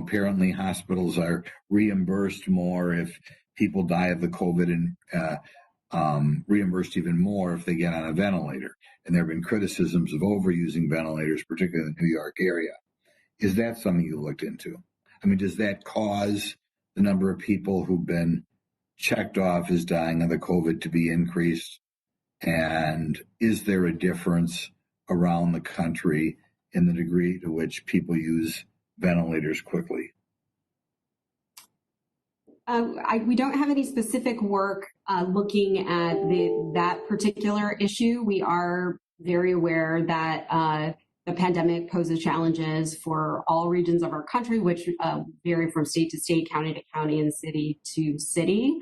apparently hospitals are reimbursed more if people die of the COVID and reimbursed even more if they get on a ventilator. And there have been criticisms of overusing ventilators, particularly in the New York area. Is that something you looked into? I mean, does that cause the number of people who've been checked off as dying of the COVID to be increased? And is there a difference around the country in the degree to which people use ventilators quickly? We don't have any specific work looking at that particular issue. We are very aware that the pandemic poses challenges for all regions of our country, which vary from state to state, county to county, and city to city.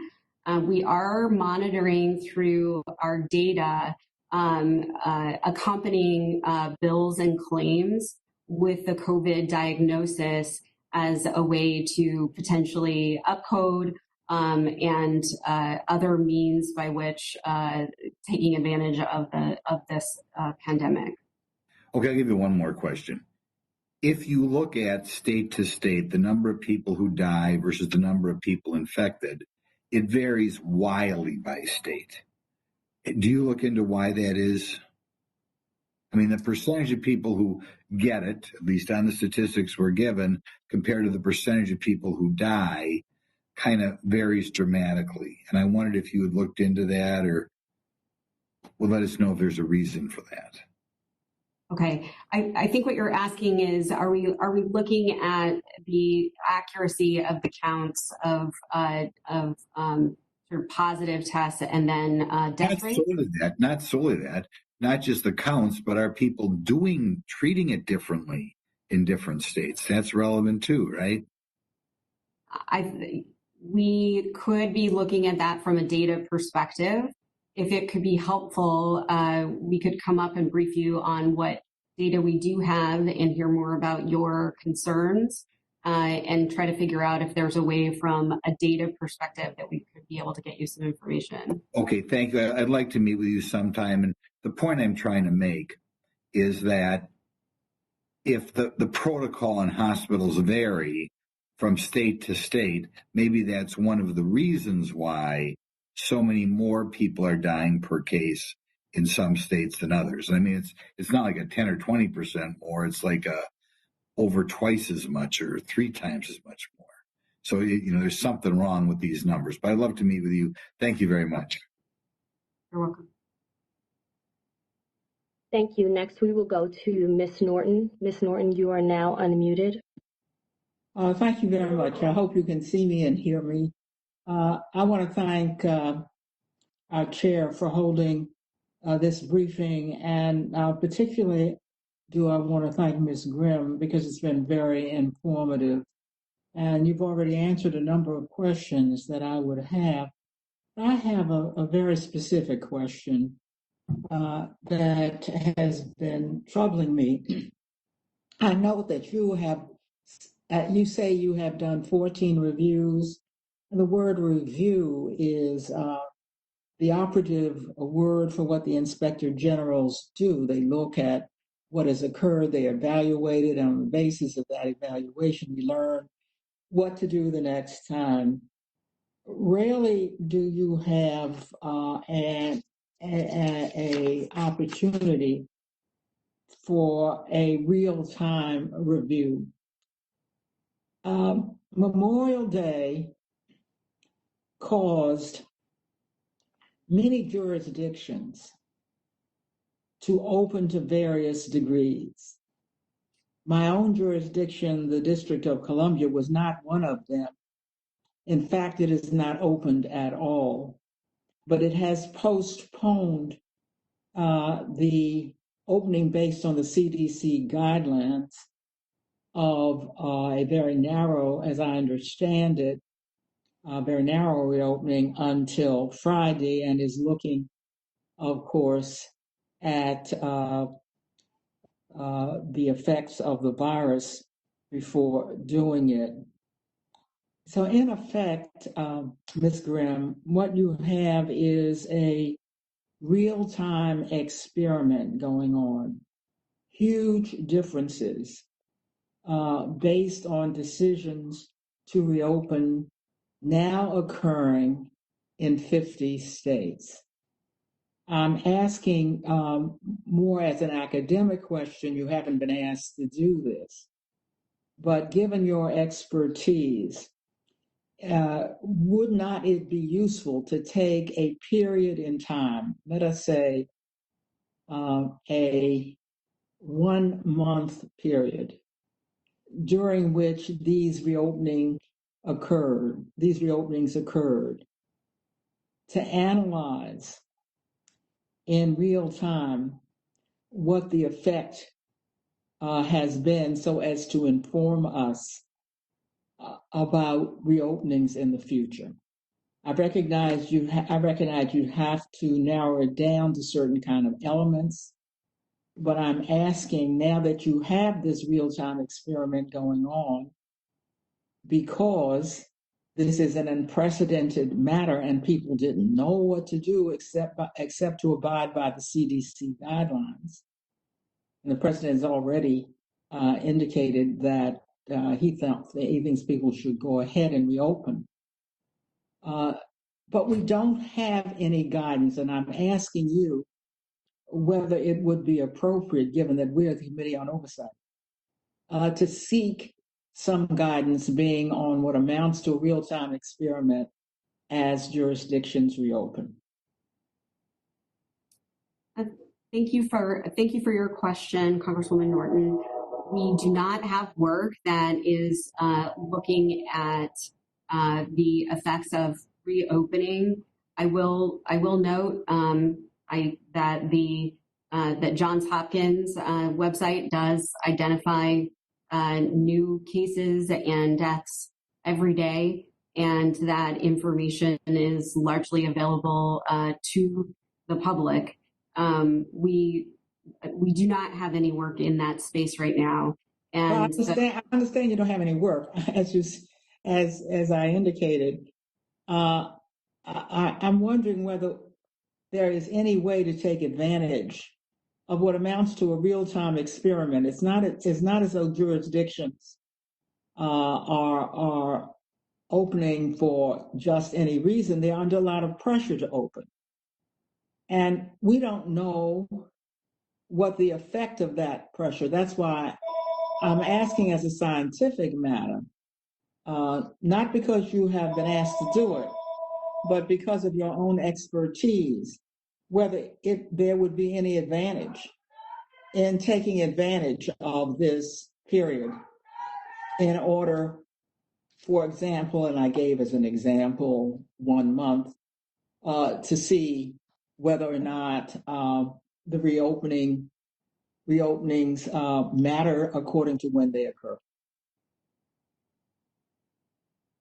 We are monitoring through our data accompanying bills and claims with the COVID diagnosis as a way to potentially upcode and other means by which taking advantage of this pandemic. Okay, I'll give you one more question. If you look at state to state, the number of people who die versus the number of people infected, it varies wildly by state. Do you look into why that is? I mean, the percentage of people who get it, at least on the statistics we're given, compared to the percentage of people who die, kind of varies dramatically. And I wondered if you had looked into that or would let us know if there's a reason for that. Okay, I think what you're asking is, are we looking at the accuracy of the counts of sort of positive tests and then death rates? Not solely that, not just the counts, but are people treating it differently in different states? That's relevant too, right? We could be looking at that from a data perspective. If it could be helpful, we could come up and brief you on what data we do have and hear more about your concerns and try to figure out if there's a way from a data perspective that we could be able to get you some information. Okay, thank you. I'd like to meet with you sometime. And the point I'm trying to make is that if the protocol in hospitals vary from state to state, maybe that's one of the reasons why so many more people are dying per case in some states than others. I mean, it's not like a 10 or 20% more. It's like over twice as much or 3 times as much more. So, there's something wrong with these numbers. But I'd love to meet with you. Thank you very much. You're welcome. Thank you. Next, we will go to Ms. Norton. Ms. Norton, you are now unmuted. Thank you very much. I hope you can see me and hear me. I want to thank our chair for holding this briefing, and particularly do I want to thank Ms. Grimm because it's been very informative. And you've already answered a number of questions that I would have. I have a very specific question that has been troubling me. I know that you say you have done 14 reviews, and the word review is the operative word for what the inspector generals do. They look at what has occurred, they evaluate it, and on the basis of that evaluation, we learn what to do the next time. Rarely do you have an opportunity for a real-time review. Memorial Day caused many jurisdictions to open to various degrees. My own jurisdiction, the District of Columbia, was not one of them. In fact, it is not opened at all, but it has postponed the opening based on the CDC guidelines of a very narrow, as I understand it, very narrow reopening until Friday, and is looking, of course, at the effects of the virus before doing it. So in effect, Ms. Grimm, what you have is a real-time experiment going on. Huge differences based on decisions to reopen now occurring in 50 states. I'm asking more as an academic question. You haven't been asked to do this, but given your expertise, would not it be useful to take a period in time, let us say a 1 month period, during which these reopenings occurred, to analyze in real time what the effect has been, so as to inform us about reopenings in the future? I recognize you have to narrow it down to certain kind of elements, but I'm asking, now that you have this real-time experiment going on, because this is an unprecedented matter and people didn't know what to do except to abide by the CDC guidelines. And the president has already indicated that he thinks people should go ahead and reopen. But we don't have any guidance, and I'm asking you whether it would be appropriate, given that we're the Committee on Oversight, to seek some guidance being on what amounts to a real-time experiment as jurisdictions reopen. Thank you for your question, Congresswoman Norton. We do not have work that is looking at the effects of reopening. I will note that Johns Hopkins website does identify new cases and deaths every day, and that information is largely available to the public. We do not have any work in that space right now. And I understand you don't have any work, as I indicated. I'm wondering whether there is any way to take advantage of what amounts to a real-time experiment. It's not as though jurisdictions are opening for just any reason. They're under a lot of pressure to open. And we don't know what the effect of that pressure. That's why I'm asking as a scientific matter, not because you have been asked to do it, but because of your own expertise, whether there would be any advantage in taking advantage of this period in order, for example, and I gave as an example 1 month, to see whether or not the reopenings matter according to when they occur.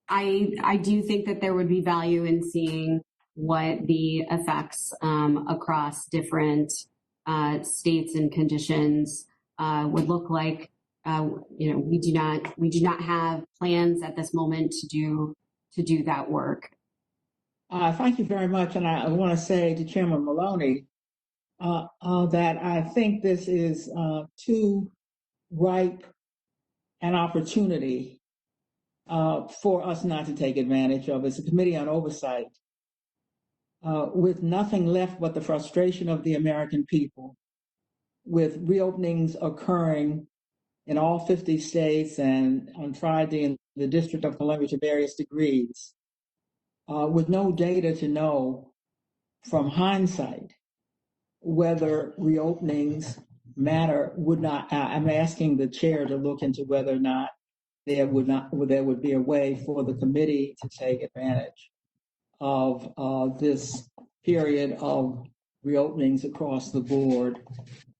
I do think that there would be value in seeing what the effects across different states and conditions would look like. We do not have plans at this moment to do that work. Thank you very much, and I want to say to Chairman Maloney that I think this is too ripe an opportunity for us not to take advantage of. It's a Committee on Oversight with nothing left but the frustration of the American people, with reopenings occurring in all 50 states and on Friday in the District of Columbia to various degrees, with no data to know from hindsight whether reopenings matter would not. I'm asking the chair to look into whether or not there would be a way for the committee to take advantage of this period of reopenings across the board,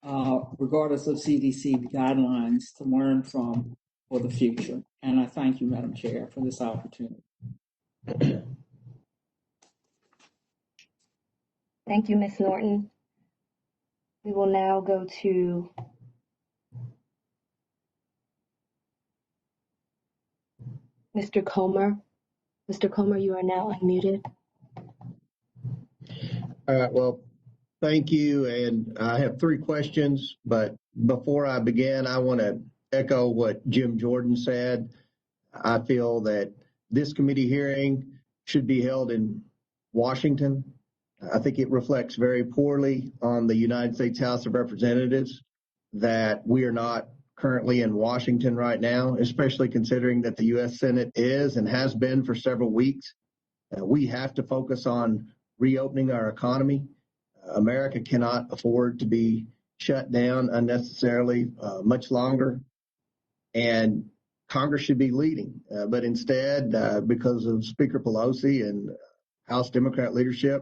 regardless of CDC guidelines, to learn from for the future. And I thank you, Madam Chair, for this opportunity. Thank you, Ms. Norton. We will now go to Mr. Comer. Mr. Comer, you are now unmuted. Well, thank you. And I have 3 questions, but before I begin, I want to echo what Jim Jordan said. I feel that this committee hearing should be held in Washington. I think it reflects very poorly on the United States House of Representatives that we are not currently in Washington right now, especially considering that the U.S. Senate is and has been for several weeks. We have to focus on reopening our economy. America cannot afford to be shut down unnecessarily much longer. And Congress should be leading. But instead, because of Speaker Pelosi and House Democrat leadership,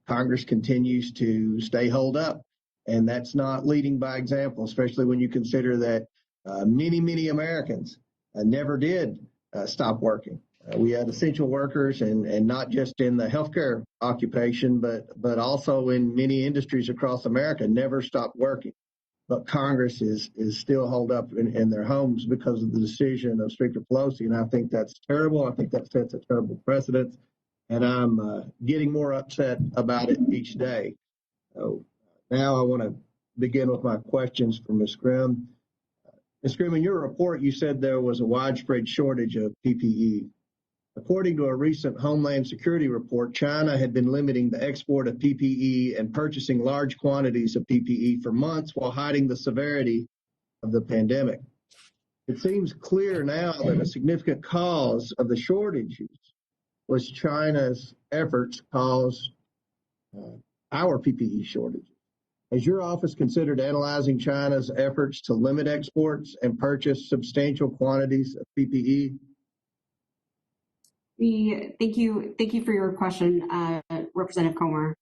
Congress continues to stay holed up. And that's not leading by example, especially when you consider that many Americans never did stop working. We had essential workers, and not just in the healthcare occupation, but also in many industries across America, never stopped working. But Congress is still holed up in their homes because of the decision of Speaker Pelosi, and I think that's terrible. I think that sets a terrible precedent, and I'm getting more upset about it each day. So now I want to begin with my questions for Ms. Grimm. Ms. Grimm, in your report, you said there was a widespread shortage of PPE. According to a recent Homeland Security report, China had been limiting the export of PPE and purchasing large quantities of PPE for months while hiding the severity of the pandemic. It seems clear now that a significant cause of the shortages was China's efforts caused our PPE shortages. Has your office considered analyzing China's efforts to limit exports and purchase substantial quantities of PPE? Thank you for your question, Representative Comer.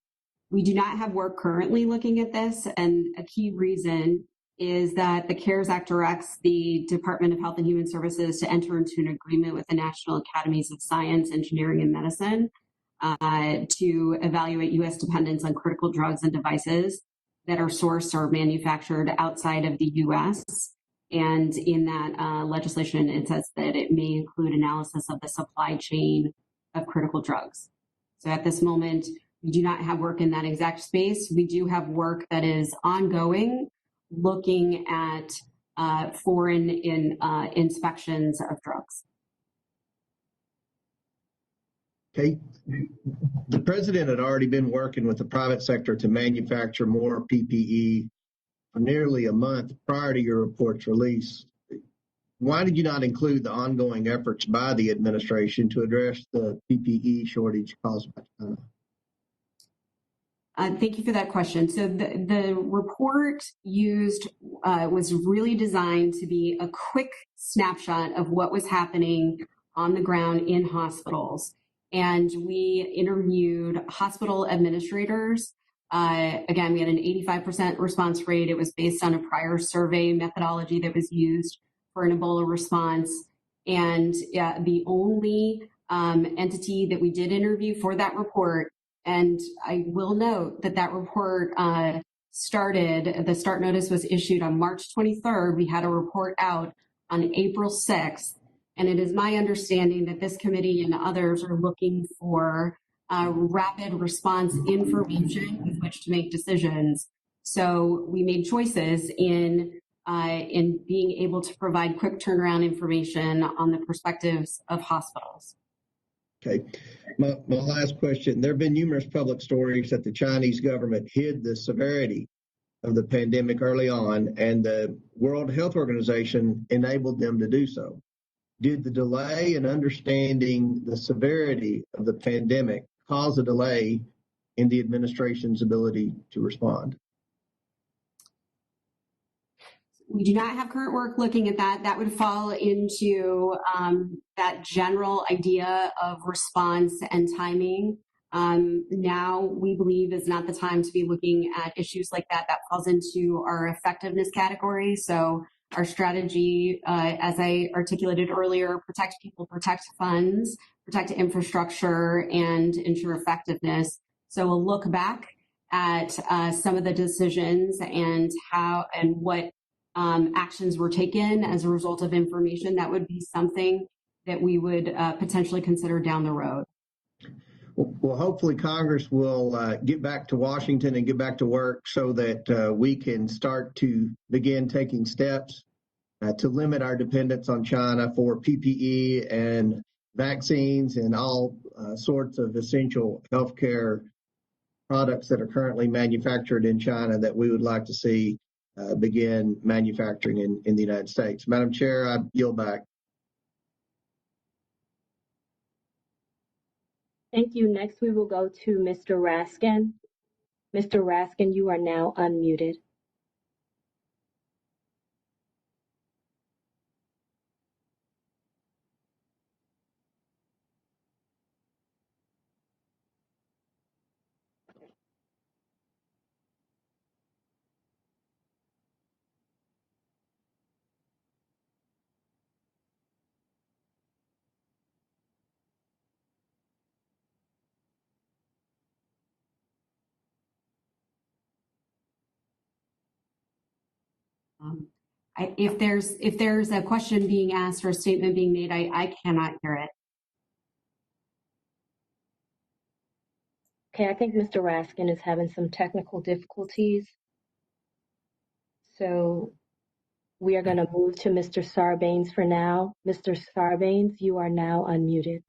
We do not have work currently looking at this, and a key reason is that the CARES Act directs the Department of Health and Human Services to enter into an agreement with the National Academies of Science, Engineering, and Medicine to evaluate U.S. dependence on critical drugs and devices that are sourced or manufactured outside of the U.S. And in that legislation, it says that it may include analysis of the supply chain of critical drugs. So at this moment, we do not have work in that exact space. We do have work that is ongoing, looking at foreign inspections of drugs. Okay. The president had already been working with the private sector to manufacture more PPE for nearly a month prior to your report's release. Why did you not include the ongoing efforts by the administration to address the PPE shortage caused by China? Thank you for that question. So the report used was really designed to be a quick snapshot of what was happening on the ground in hospitals. And we interviewed hospital administrators. Again, we had an 85% response rate. It was based on a prior survey methodology that was used for an Ebola response. And the only entity that we did interview for that report, and I will note that that report the start notice was issued on March 23rd. We had a report out on April 6th. And it is my understanding that this committee and others are looking for rapid response information with which to make decisions. So we made choices in being able to provide quick turnaround information on the perspectives of hospitals. Okay. My last question. There have been numerous public stories that the Chinese government hid the severity of the pandemic early on, and the World Health Organization enabled them to do so. Did the delay in understanding the severity of the pandemic cause a delay in the administration's ability to respond? We do not have current work looking at that. That would fall into that general idea of response and timing. Now we believe is not the time to be looking at issues like that. That falls into our effectiveness category. So our strategy, as I articulated earlier, protect people, protect funds, protect infrastructure, and ensure effectiveness. So we'll look back at some of the decisions and how and what actions were taken as a result of information. That would be something that we would potentially consider down the road. Well, hopefully Congress will get back to Washington and get back to work so that we can start to begin taking steps to limit our dependence on China for PPE and vaccines and all sorts of essential healthcare products that are currently manufactured in China that we would like to see begin manufacturing in the United States. Madam Chair, I yield back. Thank you. Next, we will go to Mr. Raskin. Mr. Raskin, you are now unmuted. If there's a question being asked or a statement being made, I cannot hear it. Okay, I think Mr. Raskin is having some technical difficulties. So we are going to move to Mr. Sarbanes for now. Mr. Sarbanes, you are now unmuted.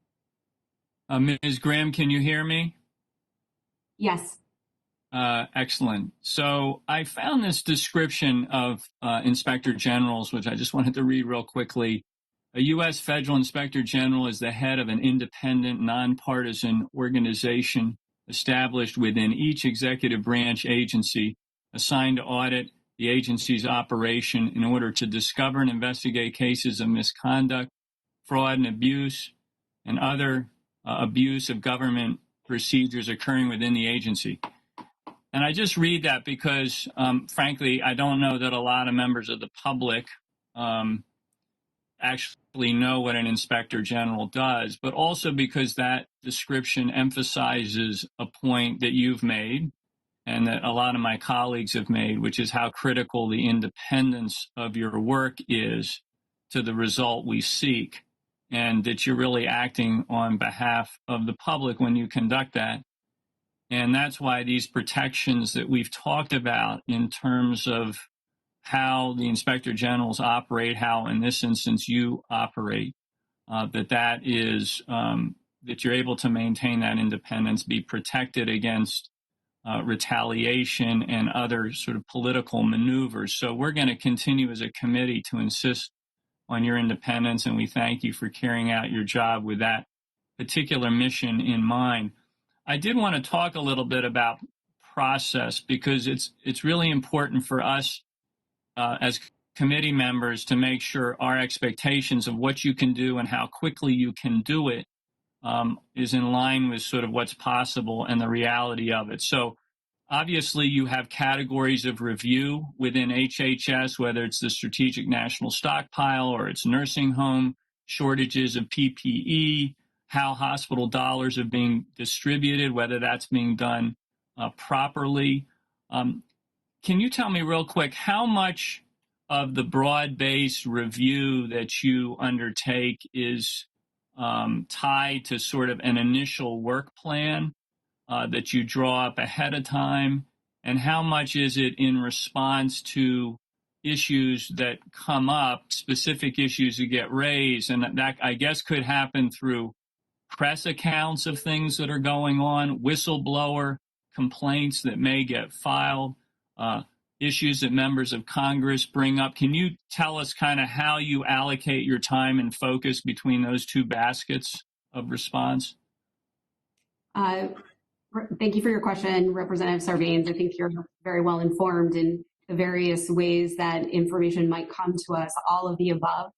Ms. Grimm, can you hear me? Yes. Excellent. So I found this description of inspector generals, which I just wanted to read real quickly. A U.S. federal inspector general is the head of an independent, nonpartisan organization established within each executive branch agency assigned to audit the agency's operation in order to discover and investigate cases of misconduct, fraud, and abuse, and other abuse of government procedures occurring within the agency. And I just read that because, frankly, I don't know that a lot of members of the public actually know what an inspector general does, but also because that description emphasizes a point that you've made and that a lot of my colleagues have made, which is how critical the independence of your work is to the result we seek, and that you're really acting on behalf of the public when you conduct that. And that's why these protections that we've talked about in terms of how the inspector generals operate, how in this instance you operate, that you're able to maintain that independence, be protected against retaliation and other sort of political maneuvers. So we're going to continue as a committee to insist on your independence, and we thank you for carrying out your job with that particular mission in mind. I did want to talk a little bit about process because it's really important for us as committee members to make sure our expectations of what you can do and how quickly you can do it is in line with sort of what's possible and the reality of it. So obviously you have categories of review within HHS, whether it's the Strategic National Stockpile or it's nursing home shortages of PPE, how hospital dollars are being distributed, whether that's being done properly. Can you tell me real quick how much of the broad-based review that you undertake is tied to sort of an initial work plan that you draw up ahead of time, and how much is it in response to issues that come up, specific issues that get raised, and that I guess could happen through press accounts of things that are going on, whistleblower complaints that may get filed, issues that members of Congress bring up. Can you tell us kind of how you allocate your time and focus between those two baskets of response? Thank you for your question, Representative Sarbanes. I think you're very well informed in the various ways that information might come to us. All of the above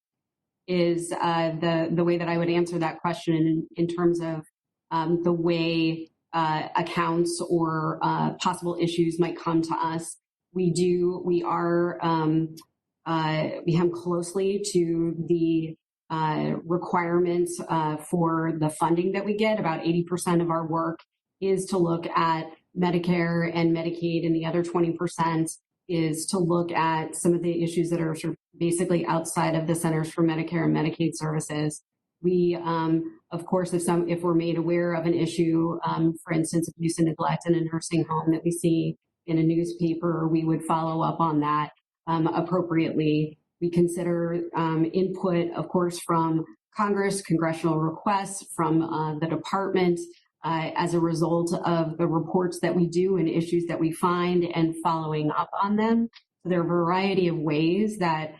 is the way that I would answer that question in terms of the way accounts or possible issues might come to us. We hem closely to the requirements for the funding that we get. About 80% of our work is to look at Medicare and Medicaid, and the other 20% is to look at some of the issues that are sort of basically outside of the Centers for Medicare and Medicaid Services. We, of course, if we're made aware of an issue, for instance, abuse and neglect in a nursing home that we see in a newspaper, we would follow up on that appropriately. We consider input, of course, from Congress, congressional requests from the department as a result of the reports that we do and issues that we find and following up on them. So there are a variety of ways that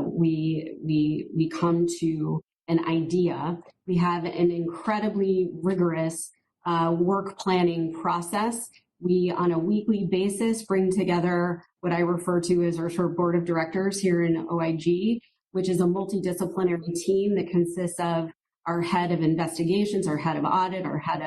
we come to an idea. We have an incredibly rigorous work planning process. We, on a weekly basis, bring together what I refer to as our sort of board of directors here in OIG, which is a multidisciplinary team that consists of our head of investigations, our head of audit, our head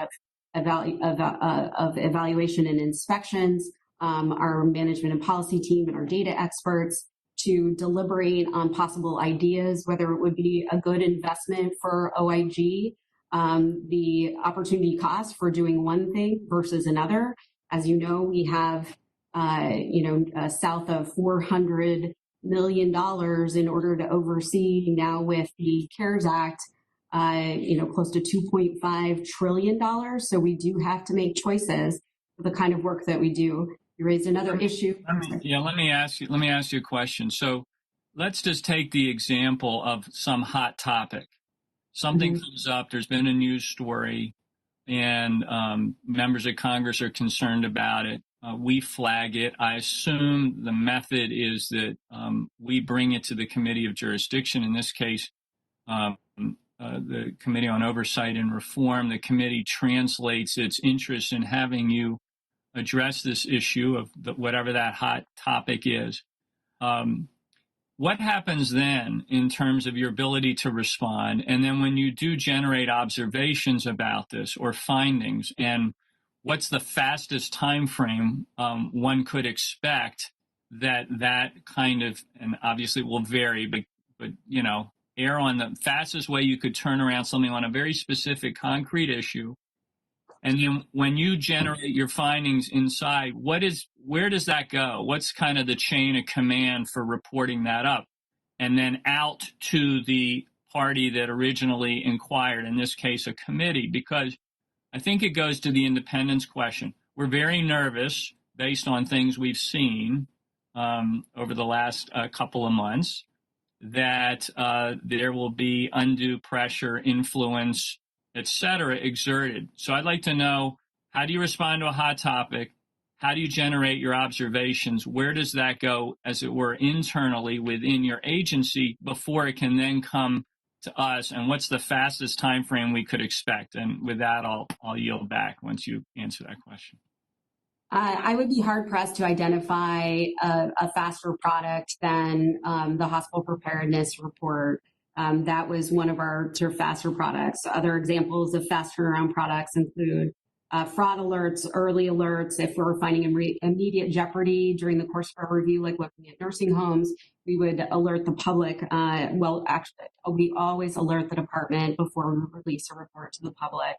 of evaluation and inspections, our management and policy team, and our data experts to deliberate on possible ideas, whether it would be a good investment for OIG, the opportunity cost for doing one thing versus another. As you know, we have, south of $400 million in order to oversee now with the CARES Act, close to $2.5 trillion. So we do have to make choices for the kind of work that we do. You raised another issue. Let me ask you a question. So let's just take the example of some hot topic. Something comes up, there's been a news story, and members of Congress are concerned about it. We flag it. I assume the method is that we bring it to the Committee of Jurisdiction, in this case, the Committee on Oversight and Reform. The committee translates its interest in having you address this issue of whatever that hot topic is. What happens then in terms of your ability to respond? And then when you do generate observations about this or findings, and what's the fastest time frame one could expect that kind of, and obviously it will vary, but err on the fastest way you could turn around something on a very specific concrete issue. And then when you generate your findings inside, where does that go? What's kind of the chain of command for reporting that up? And then out to the party that originally inquired, in this case, a committee, because I think it goes to the independence question. We're very nervous based on things we've seen over the last couple of months that there will be undue pressure, influence, et cetera, exerted. So I'd like to know, how do you respond to a hot topic? How do you generate your observations? Where does that go, as it were, internally within your agency before it can then come to us? And what's the fastest time frame we could expect? And with that, I'll yield back once you answer that question. I would be hard-pressed to identify a faster product than the hospital preparedness report. That was one of our sort of faster products. Other examples of fast turnaround products include fraud alerts, early alerts. If we're finding immediate jeopardy during the course of our review, like looking at nursing homes, we would alert the public. We always alert the department before we release a report to the public.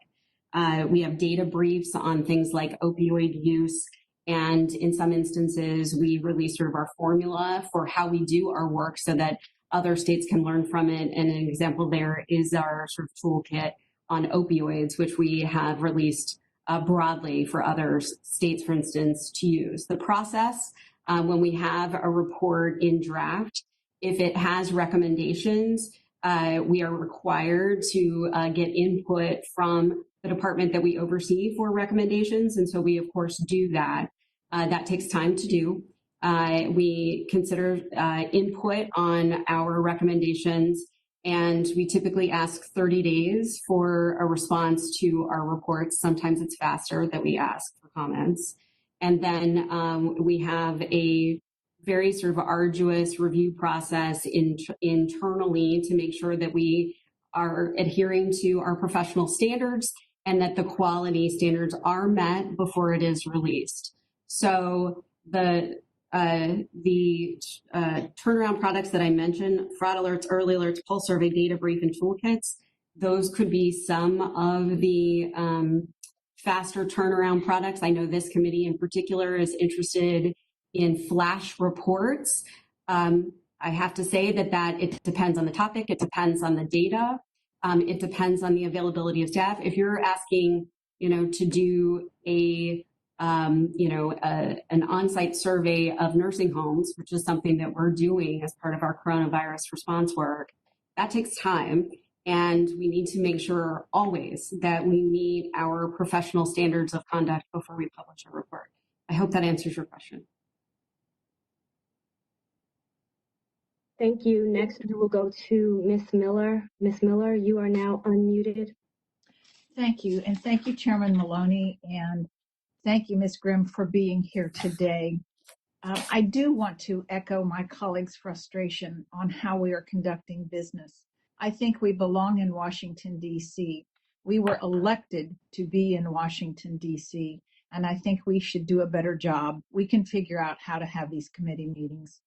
We have data briefs on things like opioid use. And in some instances, we release sort of our formula for how we do our work so that other states can learn from it. And an example there is our sort of toolkit on opioids, which we have released broadly for other states, for instance, to use. The process, when we have a report in draft, if it has recommendations, we are required to get input from the department that we oversee for recommendations. And so we, of course, do that. That takes time to do. We consider input on our recommendations, and we typically ask 30 days for a response to our reports. Sometimes it's faster that we ask for comments. And then we have a very sort of arduous review process internally to make sure that we are adhering to our professional standards and that the quality standards are met before it is released. So the turnaround products that I mentioned, fraud alerts, early alerts, pulse survey, data brief, and toolkits, those could be some of the faster turnaround products. I know this committee in particular is interested in flash reports. I have to say that it depends on the topic, it depends on the data, it depends on the availability of staff. If you're asking, to do an on-site survey of nursing homes, which is something that we're doing as part of our coronavirus response work, that takes time. And we need to make sure always that we meet our professional standards of conduct before we publish a report. I hope that answers your question. Thank you. Next, we will go to Ms. Miller. Ms. Miller, you are now unmuted. Thank you. And thank you, Chairman Maloney. And thank you, Ms. Grimm, for being here today. I do want to echo my colleagues' frustration on how we are conducting business. I think we belong in Washington, D.C. We were elected to be in Washington, D.C., and I think we should do a better job. We can figure out how to have these committee meetings.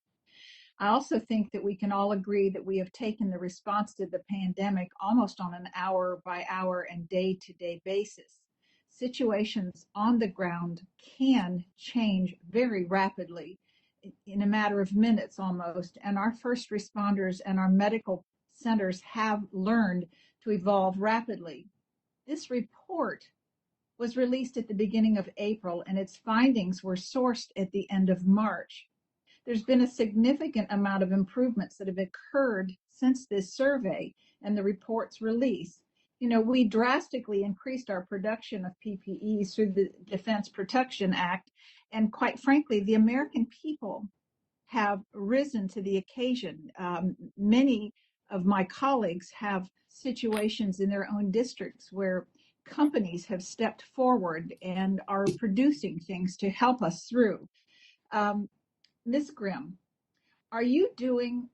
I also think that we can all agree that we have taken the response to the pandemic almost on an hour-by-hour and day-to-day basis. Situations on the ground can change very rapidly in a matter of minutes almost, and our first responders and our medical centers have learned to evolve rapidly. This report was released at the beginning of April, and its findings were sourced at the end of March. There's been a significant amount of improvements that have occurred since this survey and the report's release. You know, we drastically increased our production of PPEs through the Defense Production Act, and quite frankly, the American people have risen to the occasion. Many of my colleagues have situations in their own districts where companies have stepped forward and are producing things to help us through. Ms. Grimm, are you doing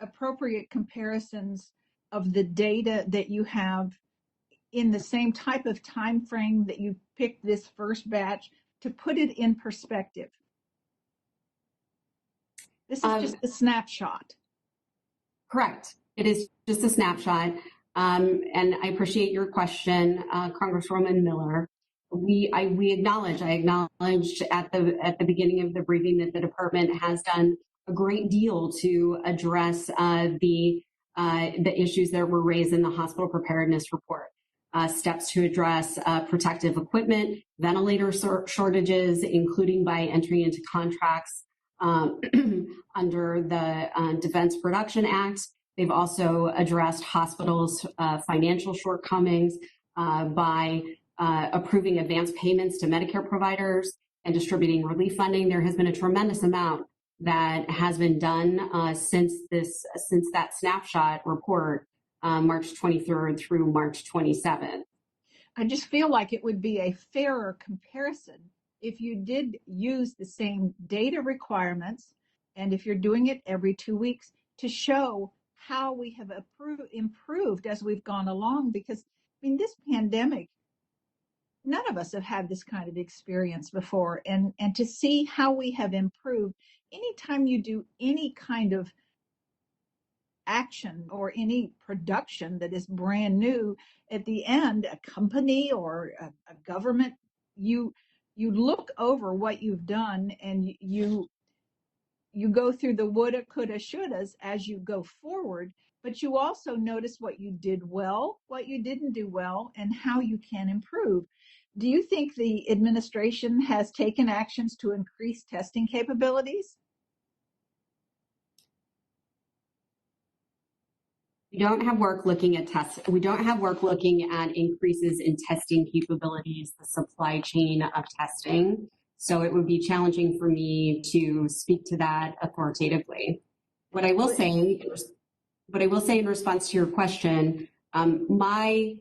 appropriate comparisons of the data that you have in the same type of time frame that you picked this first batch to put it in perspective? This is just a snapshot. Correct. It is just a snapshot. And I appreciate your question, Congresswoman Miller. I acknowledged at the beginning of the briefing that the department has done a great deal to address the issues that were raised in the hospital preparedness report. Steps to address protective equipment, ventilator shortages, including by entering into contracts under the Defense Production Act. They've also addressed hospitals' financial shortcomings by approving advance payments to Medicare providers and distributing relief funding. There has been a tremendous amount that has been done since that snapshot report, March 23rd through March 27th. I just feel like it would be a fairer comparison if you did use the same data requirements, and if you're doing it every 2 weeks, to show how we have improved as we've gone along. Because, I mean, this pandemic, none of us have had this kind of experience before, and to see how we have improved. Anytime you do any kind of action or any production that is brand new, at the end, a company or a government, you look over what you've done, and you go through the woulda, coulda, shouldas as you go forward, but you also notice what you did well, what you didn't do well, and how you can improve. Do you think the administration has taken actions to increase testing capabilities? We don't have work looking at We don't have work looking at increases in testing capabilities, the supply chain of testing. So it would be challenging for me to speak to that authoritatively. What I will say in response to your question, my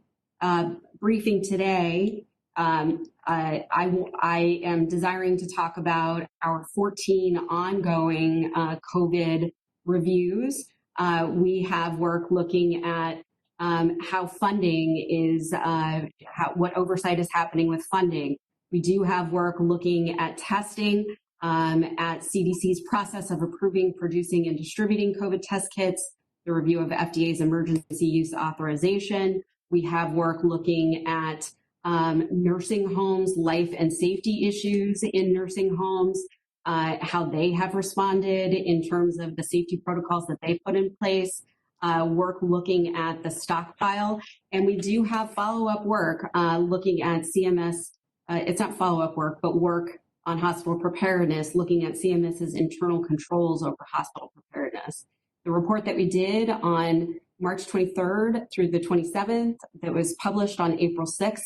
briefing today, I am desiring to talk about our 14 ongoing COVID reviews. We have work looking at how funding is, what oversight is happening with funding. We do have work looking at testing, at CDC's process of approving, producing, and distributing COVID test kits, the review of FDA's emergency use authorization. We have work looking at nursing homes, life and safety issues in nursing homes, how they have responded in terms of the safety protocols that they put in place, work looking at the stockpile. And we do have follow-up work looking at CMS. It's not follow-up work, but work on hospital preparedness, looking at CMS's internal controls over hospital preparedness. The report that we did on March 23rd through the 27th that was published on April 6th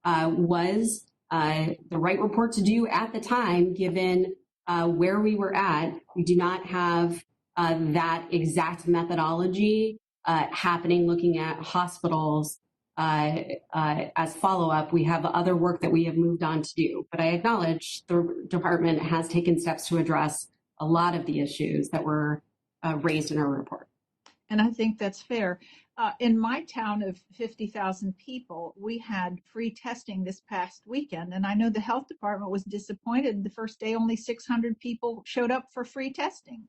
was the right report to do at the time, given where we were at. We do not have that exact methodology happening, looking at hospitals as follow-up. We have other work that we have moved on to do, but I acknowledge the department has taken steps to address a lot of the issues that were raised in our report. And I think that's fair. In my town of 50,000 people, we had free testing this past weekend, and I know the health department was disappointed. The first day, only 600 people showed up for free testing.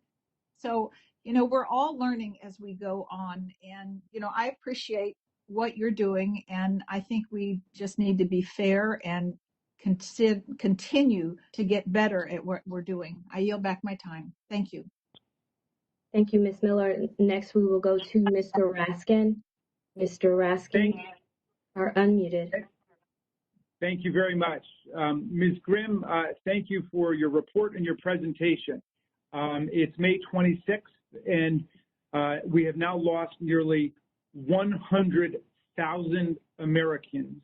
So, we're all learning as we go on, and, I appreciate what you're doing, and I think we just need to be fair and continue to get better at what we're doing. I yield back my time. Thank you. Thank you, Ms. Miller. Next, we will go to Mr. Raskin. Mr. Raskin, you are unmuted. Thank you very much. Ms. Grimm, thank you for your report and your presentation. It's May 26th, and we have now lost nearly 100,000 Americans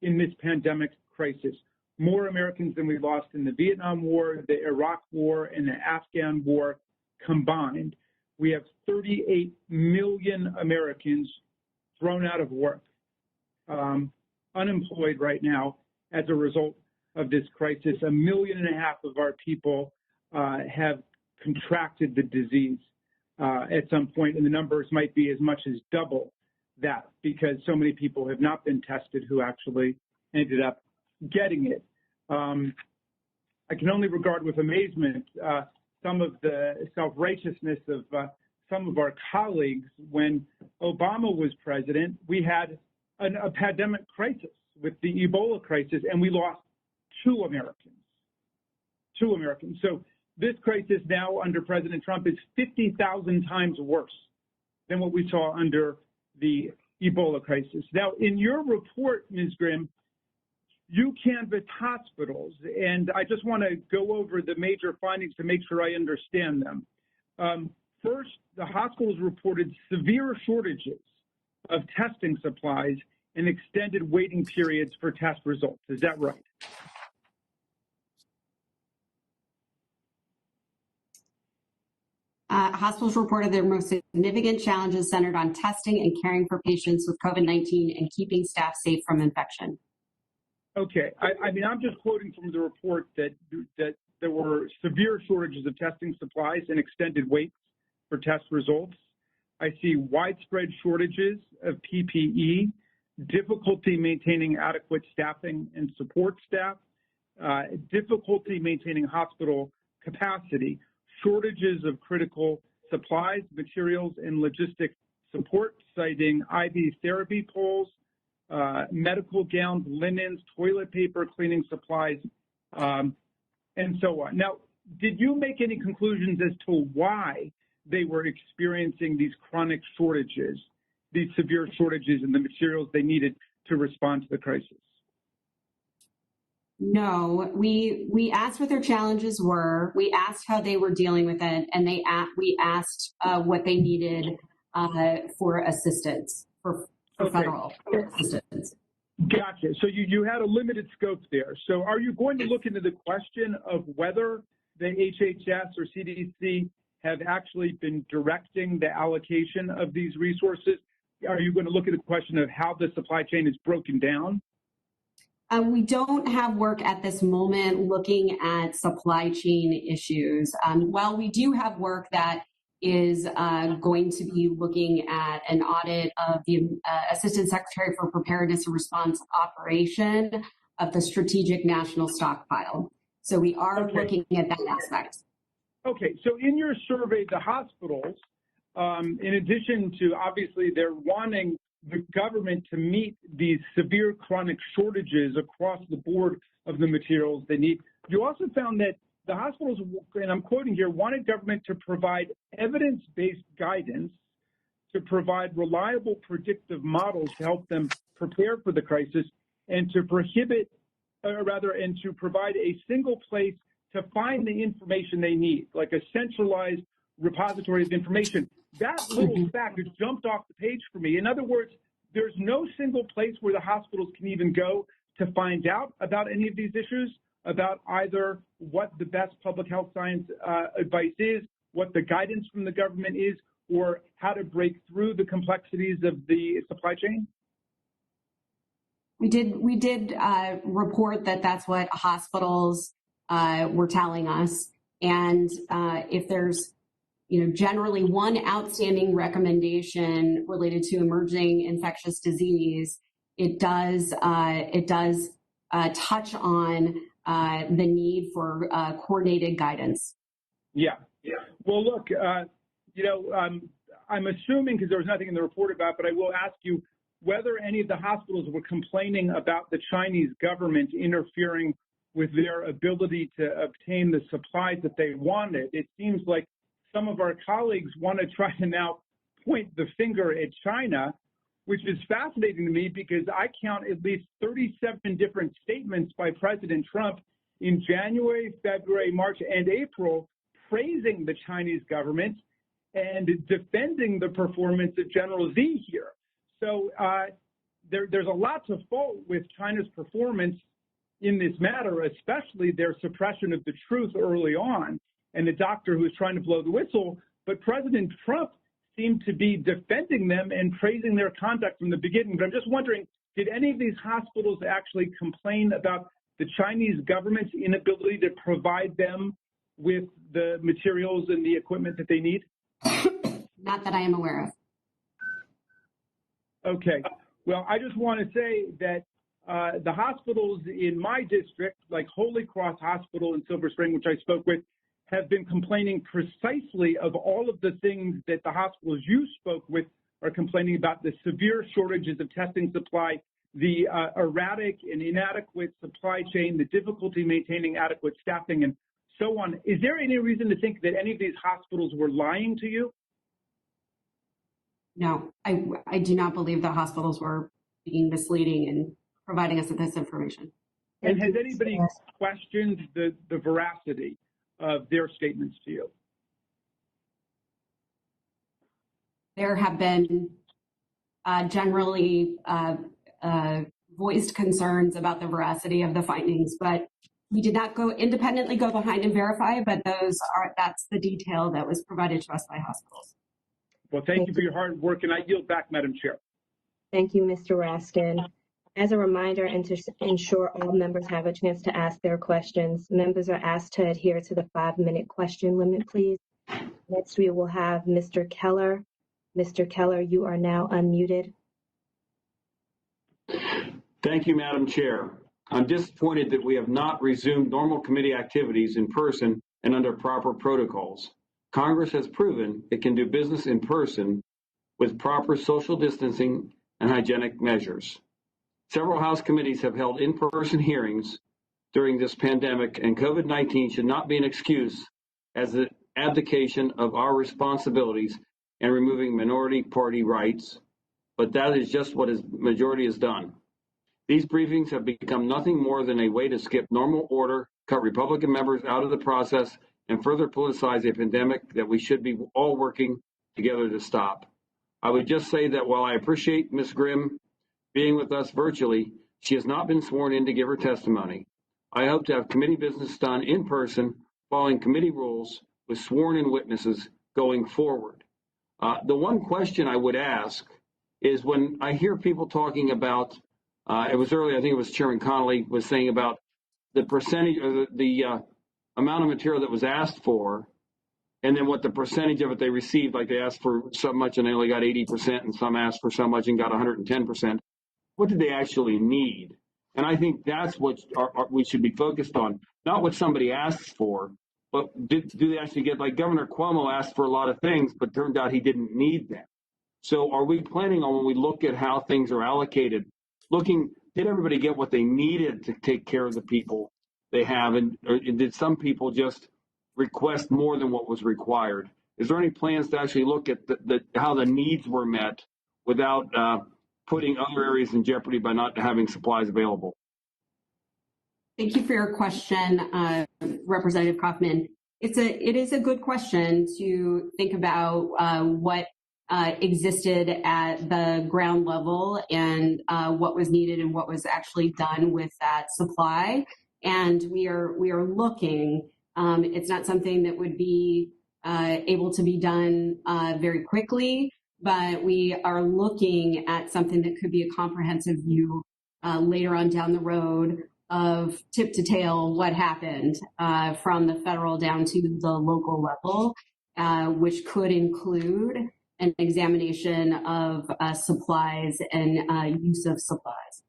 in this pandemic crisis. More Americans than we lost in the Vietnam War, the Iraq War, and the Afghan War combined. We have 38 million Americans thrown out of work, unemployed right now as a result of this crisis. 1.5 million of our people have contracted the disease at some point, and the numbers might be as much as double that because so many people have not been tested who actually ended up getting it. I can only regard with amazement some of the self-righteousness of some of our colleagues. When Obama was president, we had a pandemic crisis with the Ebola crisis, and we lost 2 Americans. 2 Americans. So this crisis now under President Trump is 50,000 times worse than what we saw under the Ebola crisis. Now, in your report, Ms. Grimm, you canvassed hospitals, and I just want to go over the major findings to make sure I understand them. First, the hospitals reported severe shortages of testing supplies and extended waiting periods for test results. Is that right? Hospitals reported their most significant challenges centered on testing and caring for patients with COVID-19 and keeping staff safe from infection. Okay, I mean, I'm just quoting from the report that there were severe shortages of testing supplies and extended waits for test results. I see widespread shortages of PPE, difficulty maintaining adequate staffing and support staff, difficulty maintaining hospital capacity, shortages of critical supplies, materials, and logistic support, citing IV therapy poles, medical gowns, linens, toilet paper, cleaning supplies, and so on. Now, did you make any conclusions as to why they were experiencing these chronic shortages, these severe shortages in the materials they needed to respond to the crisis? No, we asked what their challenges were. We asked how they were dealing with it, and we asked what they needed for assistance, for federal assistance. Gotcha. So you had a limited scope there. So are you going to look into the question of whether the HHS or CDC have actually been directing the allocation of these resources? Are you going to look at the question of how the supply chain is broken down? We don't have work at this moment looking at supply chain issues. While we do have work that is going to be looking at an audit of the Assistant Secretary for Preparedness and Response operation of the Strategic National Stockpile. So we are looking at that aspect. Okay, so in your survey, the hospitals, in addition to obviously they're wanting the government to meet these severe chronic shortages across the board of the materials they need, you also found that the hospitals, and I'm quoting here, wanted government to provide evidence-based guidance, to provide reliable predictive models to help them prepare for the crisis, and to and to provide a single place to find the information they need, like a centralized repository of information. That little fact just jumped off the page for me. In other words, there's no single place where the hospitals can even go to find out about any of these issues, about either what the best public health science advice is, what the guidance from the government is, or how to break through the complexities of the supply chain? We did report that that's what hospitals were telling us. And if there's, generally one outstanding recommendation related to emerging infectious disease, it does touch on the need for coordinated guidance. Yeah. Well, look, I'm assuming, because there was nothing in the report about, but I will ask you whether any of the hospitals were complaining about the Chinese government interfering with their ability to obtain the supplies that they wanted. It seems like some of our colleagues want to try to now point the finger at China, which is fascinating to me because I count at least 37 different statements by President Trump in January, February, March, and April praising the Chinese government and defending the performance of General Xi here. So there's a lot to fault with China's performance in this matter, especially their suppression of the truth early on and the doctor who was trying to blow the whistle. But President Trump seemed to be defending them and praising their conduct from the beginning. But I'm just wondering, did any of these hospitals actually complain about the Chinese government's inability to provide them with the materials and the equipment that they need? Not that I am aware of. Okay. Well, I just want to say that the hospitals in my district, like Holy Cross Hospital in Silver Spring, which I spoke with, have been complaining precisely of all of the things that the hospitals you spoke with are complaining about: the severe shortages of testing supply, the erratic and inadequate supply chain, the difficulty maintaining adequate staffing, and so on. Is there any reason to think that any of these hospitals were lying to you? No, I do not believe that hospitals were being misleading in providing us with this information. And has anybody questioned the veracity of their statements to you? There have been generally voiced concerns about the veracity of the findings, but we did not independently go behind and verify, but that's the detail that was provided to us by hospitals. Well, thank you for your hard work, and I yield back, Madam Chair. Thank you, Mr. Raskin. As a reminder, and to ensure all members have a chance to ask their questions, members are asked to adhere to the 5-minute question limit, please. Next, we will have Mr. Keller. Mr. Keller, you are now unmuted. Thank you, Madam Chair. I'm disappointed that we have not resumed normal committee activities in person and under proper protocols. Congress has proven it can do business in person with proper social distancing and hygienic measures. Several House committees have held in-person hearings during this pandemic, and COVID-19 should not be an excuse as an abdication of our responsibilities and removing minority party rights, but that is just what the majority has done. These briefings have become nothing more than a way to skip normal order, cut Republican members out of the process, and further politicize a pandemic that we should be all working together to stop. I would just say that while I appreciate Ms. Grimm being with us virtually, she has not been sworn in to give her testimony. I hope to have committee business done in person, following committee rules with sworn-in witnesses going forward. The one question I would ask is when I hear people talking about, it was earlier, I think it was Chairman Connolly was saying about the percentage or the amount of material that was asked for, and then what the percentage of it they received, like they asked for so much and they only got 80%, and some asked for so much and got 110%. What did they actually need? And I think that's what we should be focused on, not what somebody asks for, but do they actually get, like Governor Cuomo asked for a lot of things, but turned out he didn't need them. So are we planning on, when we look at how things are allocated, did everybody get what they needed to take care of the people they have, and did some people just request more than what was required? Is there any plans to actually look at how the needs were met without putting other areas in jeopardy by not having supplies available? Thank you for your question, Representative Kaufman. It is a good question to think about what existed at the ground level and what was needed and what was actually done with that supply. And we are looking. It's not something that would be able to be done very quickly, but we are looking at something that could be a comprehensive view later on down the road of tip to tail what happened from the federal down to the local level, which could include an examination of supplies and use of supplies.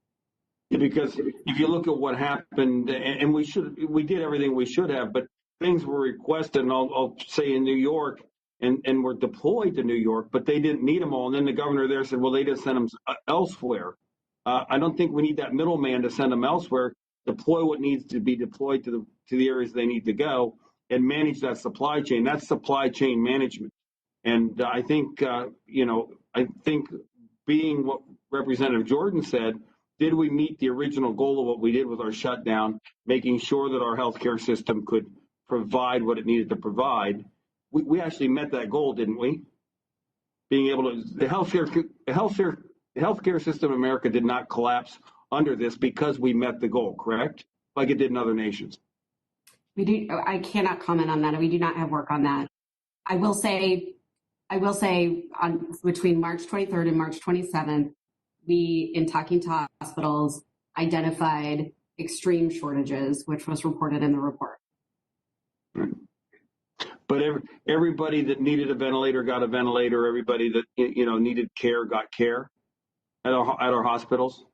Yeah, because if you look at what happened, and we did everything we should have, but things were requested, and I'll say in New York, and were deployed to New York, but they didn't need them all. And then the governor there said, well, they just sent them elsewhere. I don't think we need that middleman to send them elsewhere. Deploy what needs to be deployed to the areas they need to go, and manage that supply chain. That's supply chain management. And I think, being what Representative Jordan said, did we meet the original goal of what we did with our shutdown, making sure that our healthcare system could provide what it needed to provide? We actually met that goal, didn't we? Being able to, the healthcare system in America did not collapse under this because we met the goal, correct? Like it did in other nations. I cannot comment on that. We do not have work on that. I will say between March 23rd and March 27th, we, in talking to hospitals, identified extreme shortages, which was reported in the report. Right. But everybody that needed a ventilator got a ventilator. Everybody that needed care got care at our hospitals.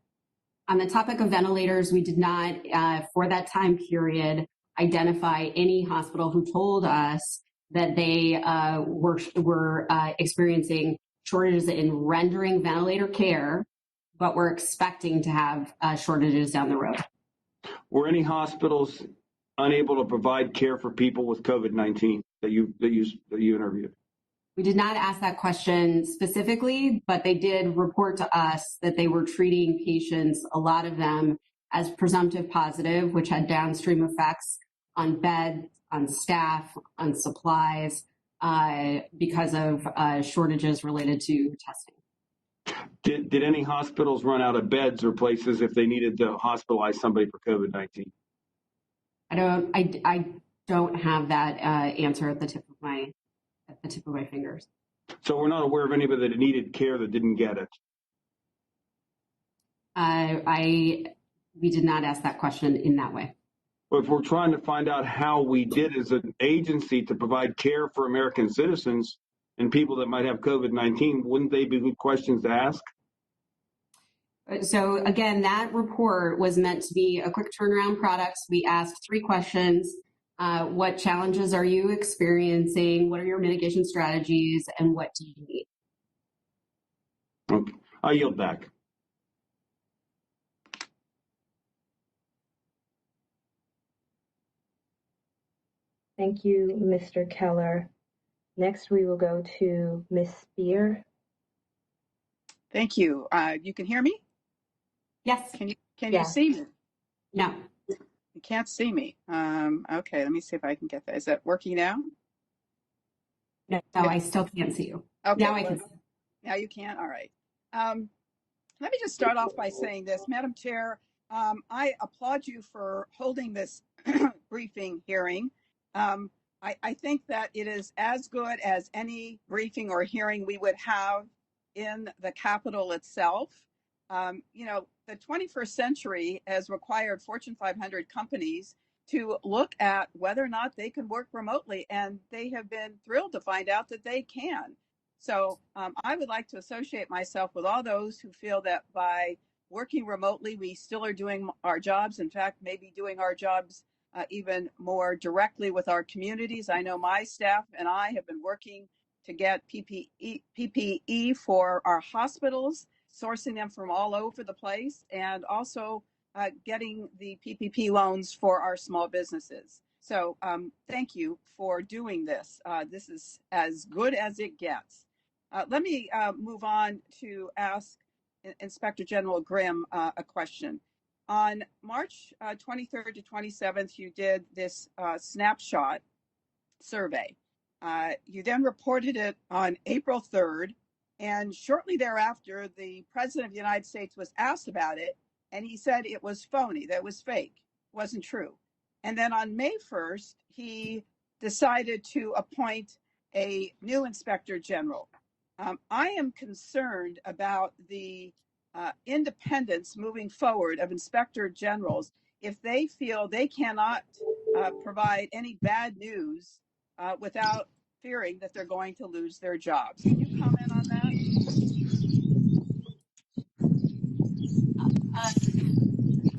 On the topic of ventilators, we did not, for that time period, identify any hospital who told us that they were experiencing shortages in rendering ventilator care, but we're expecting to have shortages down the road. Were any hospitals unable to provide care for people with COVID-19 that you interviewed? We did not ask that question specifically, but they did report to us that they were treating patients, a lot of them, as presumptive positive, which had downstream effects on beds, on staff, on supplies, because of shortages related to testing. Did any hospitals run out of beds or places if they needed to hospitalize somebody for COVID-19? I don't have that answer at the tip of my fingers. So we're not aware of anybody that needed care that didn't get it. We did not ask that question in that way. But if we're trying to find out how we did as an agency to provide care for American citizens and people that might have COVID-19, wouldn't they be good questions to ask? So again, that report was meant to be a quick turnaround product. We asked 3 questions. What challenges are you experiencing? What are your mitigation strategies? And what do you need? Okay, I yield back. Thank you, Mr. Keller. Next, we will go to Ms. Spear. Thank you. You can hear me? Yes. Can you see me? No. You can't see me. Okay, let me see if I can get that. Is that working now? No, I still can't see you. Okay, now I can. Now you can? All right. Let me just start off by saying this. Madam Chair, I applaud you for holding this briefing hearing. I think that it is as good as any briefing or hearing we would have in the Capitol itself. The 21st century has required Fortune 500 companies to look at whether or not they can work remotely, and they have been thrilled to find out that they can. So I would like to associate myself with all those who feel that by working remotely, we still are doing our jobs. In fact, maybe doing our jobs even more directly with our communities. I know my staff and I have been working to get PPE for our hospitals, sourcing them from all over the place, and also getting the PPP loans for our small businesses. So thank you for doing this. This is as good as it gets. Let me move on to ask Inspector General Grimm a question. On March 23rd to 27th, you did this snapshot survey. You then reported it on April 3rd, and shortly thereafter, the President of the United States was asked about it, and he said it was phony, that it was fake, wasn't true. And then on May 1st, he decided to appoint a new Inspector General. I am concerned about the independence moving forward of Inspector Generals if they feel they cannot provide any bad news without fearing that they're going to lose their jobs. Can you comment on that?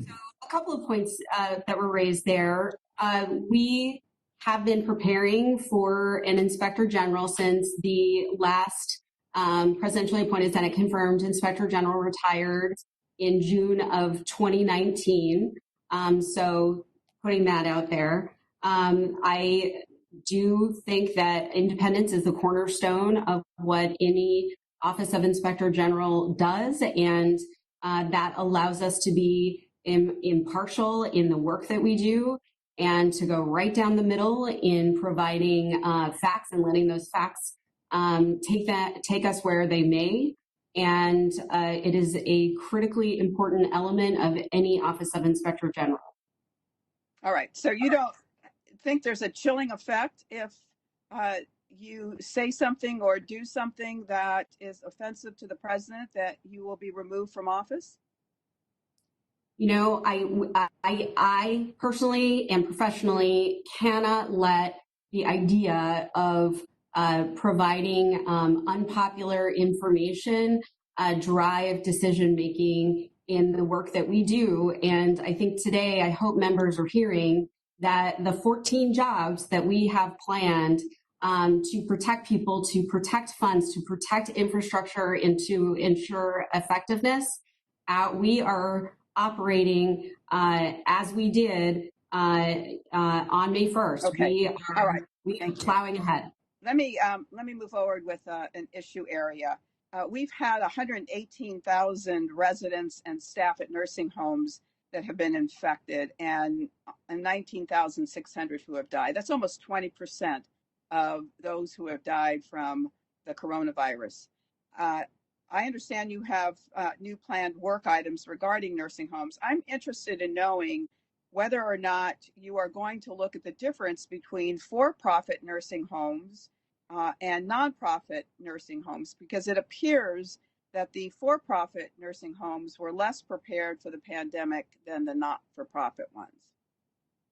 So a couple of points that were raised there. We have been preparing for an Inspector General since the last presidentially appointed Senate confirmed Inspector General retired in June of 2019. So putting that out there. I do think that independence is the cornerstone of what any Office of Inspector General does, and that allows us to be impartial in the work that we do and to go right down the middle in providing facts and letting those facts take us where they may. And it is a critically important element of any Office of Inspector General. All right. So you don't think there's a chilling effect if you say something or do something that is offensive to the president, that you will be removed from office? You know, I personally and professionally cannot let the idea of providing unpopular information drive decision-making in the work that we do. And I think today, I hope members are hearing that the 14 jobs that we have planned to protect people, to protect funds, to protect infrastructure, and to ensure effectiveness, we are operating as we did on May 1st. Okay. All right. We are plowing ahead. Let me move forward with an issue area. We've had 118,000 residents and staff at nursing homes that have been infected, and 19,600 who have died. That's almost 20% of those who have died from the coronavirus. I understand you have new planned work items regarding nursing homes. I'm interested in knowing whether or not you are going to look at the difference between for-profit nursing homes and nonprofit nursing homes, because it appears that the for-profit nursing homes were less prepared for the pandemic than the not-for-profit ones.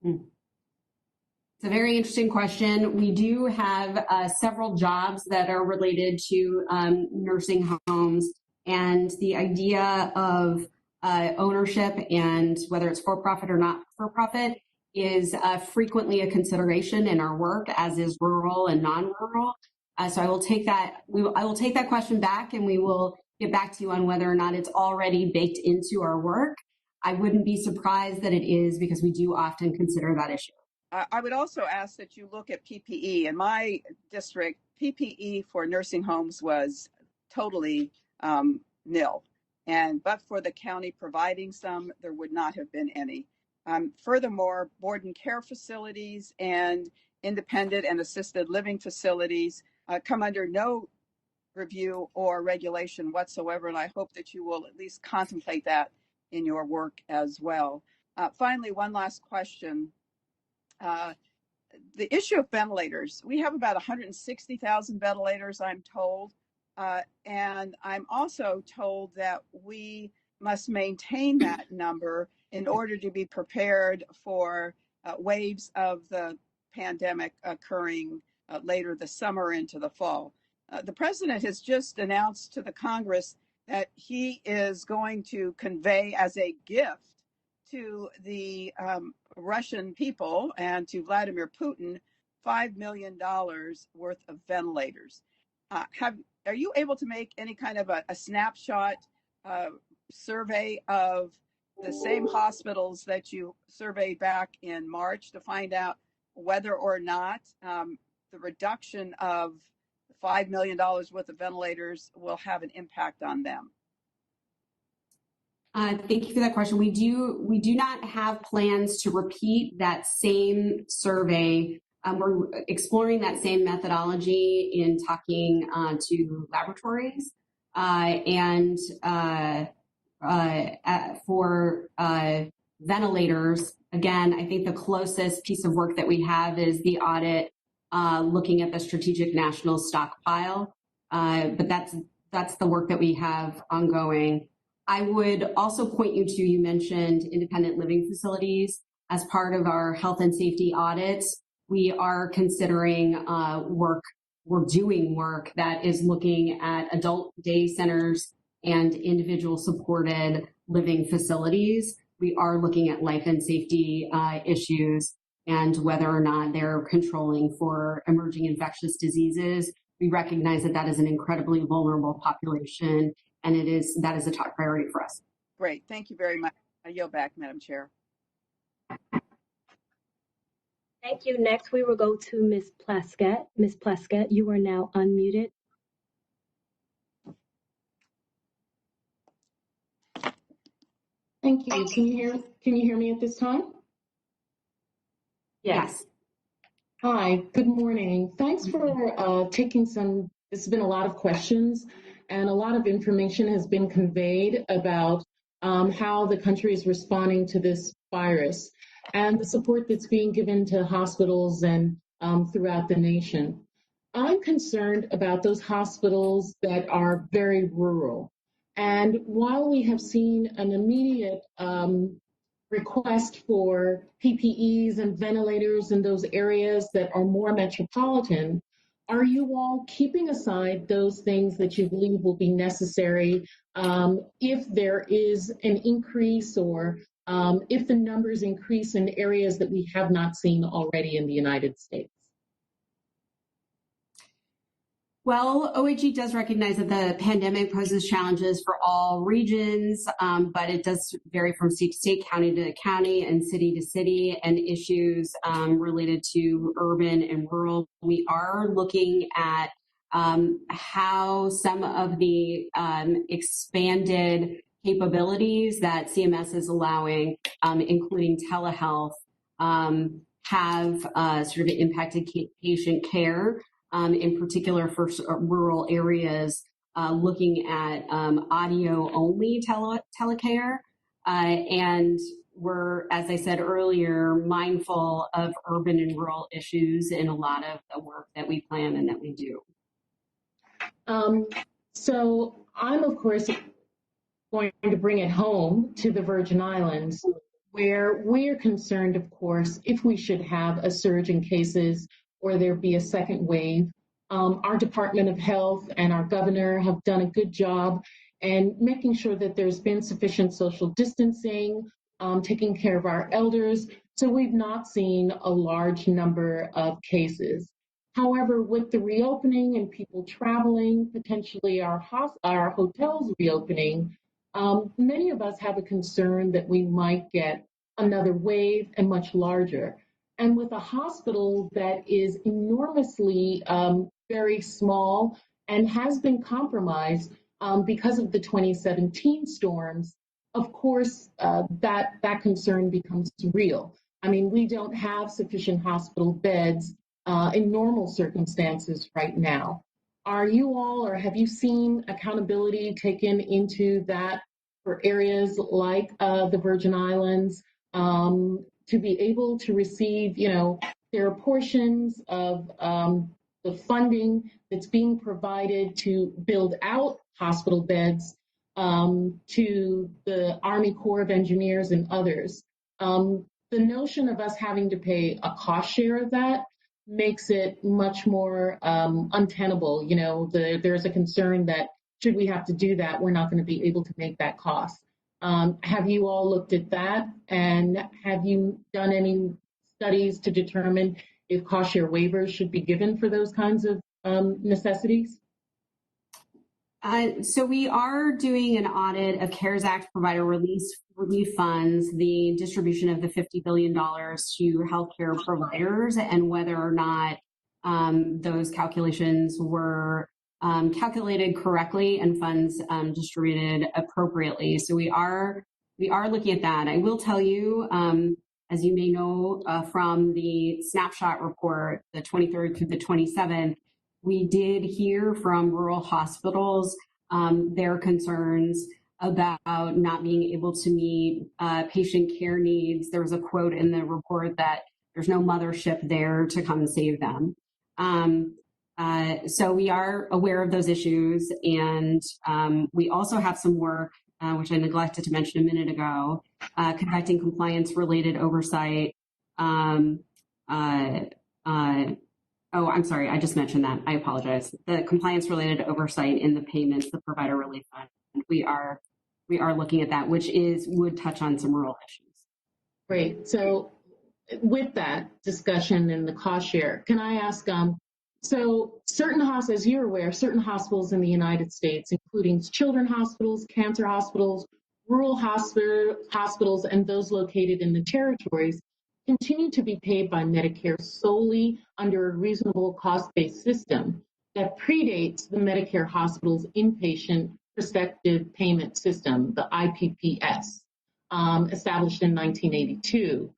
It's a very interesting question. We do have several jobs that are related to nursing homes, and the idea of ownership and whether it's for-profit or not for-profit is frequently a consideration in our work, as is rural and non-rural. So I will take that. I will take that question back, and we will get back to you on whether or not it's already baked into our work. I wouldn't be surprised that it is, because we do often consider that issue. I would also ask that you look at PPE. In my district, PPE for nursing homes was totally nil. But for the county providing some, there would not have been any. Furthermore, board and care facilities and independent and assisted living facilities come under no review or regulation whatsoever, and I hope that you will at least contemplate that in your work as well. Finally, one last question. The issue of ventilators. We have about 160,000 ventilators, I'm told, and I'm also told that we must maintain that number in order to be prepared for waves of the pandemic occurring later this summer into the fall. The president has just announced to the Congress that he is going to convey as a gift to the Russian people and to Vladimir Putin $5 million worth of ventilators. Are you able to make any kind of a snapshot survey of the same hospitals that you surveyed back in March to find out whether or not the reduction of $5 million worth of ventilators will have an impact on them? Thank you for that question. We do not have plans to repeat that same survey We're exploring that same methodology in talking to laboratories and for ventilators. Again, I think the closest piece of work that we have is the audit looking at the strategic national stockpile, but that's the work that we have ongoing. I would also point you to, you mentioned independent living facilities. As part of our health and safety audits, we are considering we're doing work that is looking at adult day centers and individual supported living facilities. We are looking at life and safety issues and whether or not they're controlling for emerging infectious diseases. We recognize that that is an incredibly vulnerable population, and that is a top priority for us. Great, thank you very much. I yield back, Madam Chair. Thank you. Next, we will go to Ms. Plaskett. Ms. Plaskett, you are now unmuted. Thank you. Can you hear me at this time? Yes. Hi, good morning. Thanks for taking there's been a lot of questions and a lot of information has been conveyed about how the country is responding to this virus and the support that's being given to hospitals and throughout the nation. I'm concerned about those hospitals that are very rural. And while we have seen an immediate request for PPEs and ventilators in those areas that are more metropolitan, are you all keeping aside those things that you believe will be necessary if there is an increase or if the numbers increase in areas that we have not seen already in the United States? Well, OAG does recognize that the pandemic poses challenges for all regions, but it does vary from state to state, county to county, and city to city, and issues related to urban and rural. We are looking at how some of the expanded capabilities that CMS is allowing, including telehealth, have sort of impacted patient care. In particular for rural areas, looking at audio-only telecare. And we're, as I said earlier, mindful of urban and rural issues in a lot of the work that we plan and that we do. So I'm, of course, going to bring it home to the Virgin Islands, where we're concerned, of course, if we should have a surge in cases or there be a second wave. Our Department of Health and our governor have done a good job in making sure that there's been sufficient social distancing, taking care of our elders. So we've not seen a large number of cases. However, with the reopening and people traveling, potentially our hotels reopening, many of us have a concern that we might get another wave and much larger. And with a hospital that is enormously very small and has been compromised because of the 2017 storms, of course, that concern becomes real. I mean, we don't have sufficient hospital beds in normal circumstances right now. Are you all, or have you seen accountability taken into that for areas like the Virgin Islands? To be able to receive, there are portions of the funding that's being provided to build out hospital beds to the Army Corps of Engineers and others. The notion of us having to pay a cost share of that makes it much more untenable. There's a concern that should we have to do that, we're not going to be able to make that cost. Have you all looked at that, and have you done any studies to determine if cost share waivers should be given for those kinds of necessities? So we are doing an audit of CARES Act provider relief funds, the distribution of the $50 billion to healthcare providers, and whether or not those calculations were calculated correctly and funds distributed appropriately. So we are looking at that. I will tell you, As you may know from the snapshot report, the 23rd through the 27th, we did hear from rural hospitals their concerns about not being able to meet patient care needs. There was a quote in the report that there's no mothership there to come and save them. So we are aware of those issues, and we also have some work, which I neglected to mention a minute ago, conducting compliance-related oversight. Oh, I'm sorry, I just mentioned that. I apologize. The compliance-related oversight in the payments, the provider relief fund. We are looking at that, which would touch on some rural issues. Great. So with that discussion and the cost share, can I ask, so certain hospitals, as you're aware, certain hospitals in the United States, including children's hospitals, cancer hospitals, rural hospitals, and those located in the territories, continue to be paid by Medicare solely under a reasonable cost-based system that predates the Medicare hospital's inpatient prospective payment system, the IPPS, established in 1982,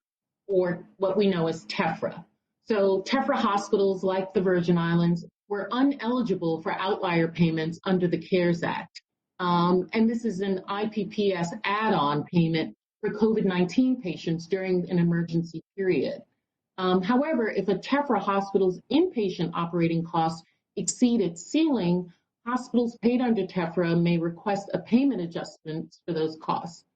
or what we know as TEFRA. So TEFRA hospitals, like the Virgin Islands, were ineligible for outlier payments under the CARES Act. And this is an IPPS add-on payment for COVID-19 patients during an emergency period. However, if a TEFRA hospital's inpatient operating costs exceed its ceiling, hospitals paid under TEFRA may request a payment adjustment for those costs.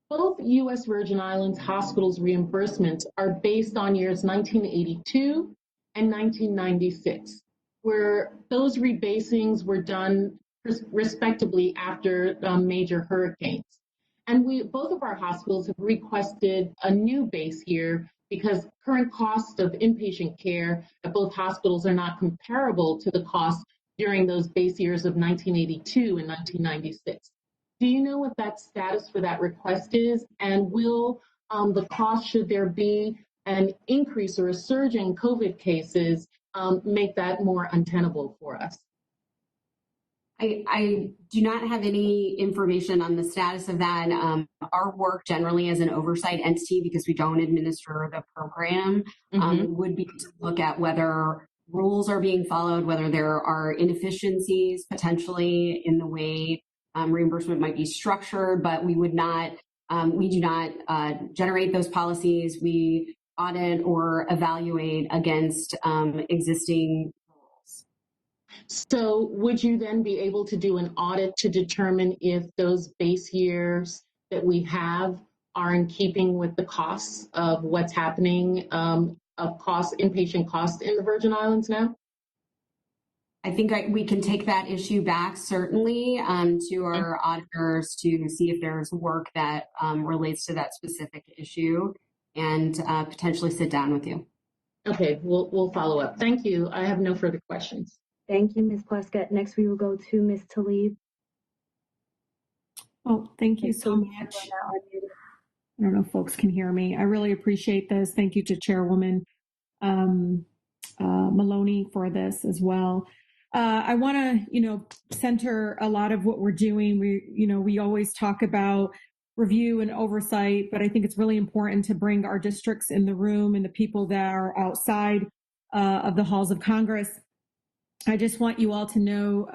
Both U.S. Virgin Islands hospitals' reimbursements are based on years 1982 and 1996, where those rebasings were done respectively after major hurricanes. And both of our hospitals have requested a new base year because current costs of inpatient care at both hospitals are not comparable to the costs during those base years of 1982 and 1996. Do you know what that status for that request is? And will the cost, should there be an increase or a surge in COVID cases, make that more untenable for us? I do not have any information on the status of that. Our work generally as an oversight entity, because we don't administer the program, would be to look at whether rules are being followed, whether there are inefficiencies potentially in the way reimbursement might be structured, but we do not generate those policies. We audit or evaluate against existing rules. So would you then be able to do an audit to determine if those base years that we have are in keeping with the costs of what's happening of inpatient costs in the Virgin Islands now? I think we can take that issue back, certainly, to our auditors to see if there's work that relates to that specific issue and potentially sit down with you. Okay, we'll follow up. Thank you. I have no further questions. Thank you, Ms. Plaskett. Next, we will go to Ms. Tlaib. Oh, thank you so much. I don't know if folks can hear me. I really appreciate this. Thank you to Chairwoman Maloney for this as well. I want to, center a lot of what we're doing. We always talk about review and oversight, but I think it's really important to bring our districts in the room and the people that are outside of the halls of Congress. I just want you all to know,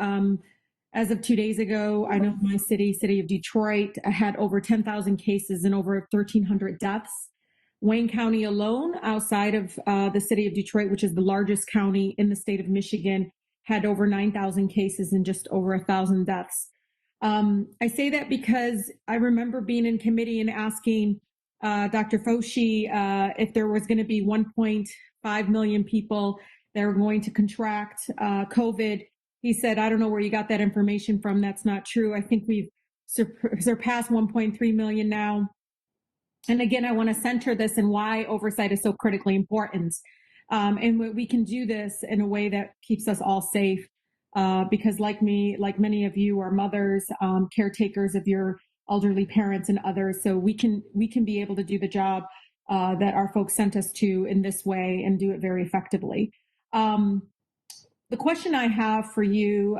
as of 2 days ago, I know my city of Detroit, had over 10,000 cases and over 1,300 deaths. Wayne County alone, outside of the city of Detroit, which is the largest county in the state of Michigan, had over 9,000 cases and just over 1,000 deaths. I say that because I remember being in committee and asking Dr. Fauci if there was going to be 1.5 million people that are going to contract COVID. He said, I don't know where you got that information from. That's not true. I think we've surpassed 1.3 million now. And again, I want to center this in why oversight is so critically important. And we can do this in a way that keeps us all safe. Because like me, like many of you are mothers, caretakers of your elderly parents and others. So we can be able to do the job that our folks sent us to in this way and do it very effectively. The question I have for you,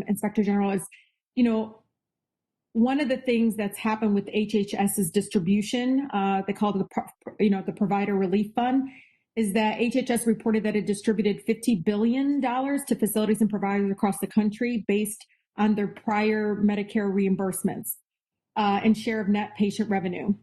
Inspector General, is, one of the things that's happened with HHS's distribution, they call it the Provider Relief Fund, is that HHS reported that it distributed $50 billion to facilities and providers across the country based on their prior Medicare reimbursements and share of net patient revenue.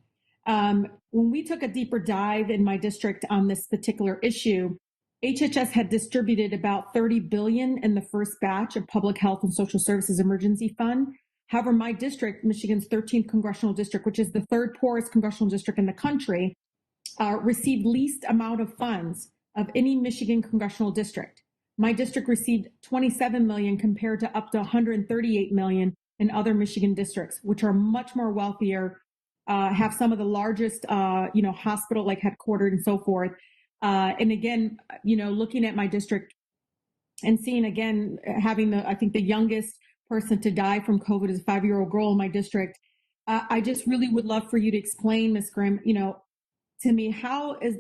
When we took a deeper dive in my district on this particular issue, HHS had distributed about $30 billion in the first batch of Public Health and Social Services Emergency Fund. However, my district, Michigan's 13th congressional district, which is the third poorest congressional district in the country, received least amount of funds of any Michigan congressional district. My district received $27 million compared to up to $138 million in other Michigan districts, which are much more wealthier, have some of the largest, hospital like headquartered and so forth. And again, looking at my district and seeing again, having I think the youngest person to die from COVID is a 5-year-old girl in my district. I just really would love for you to explain, Ms. Grimm, to me,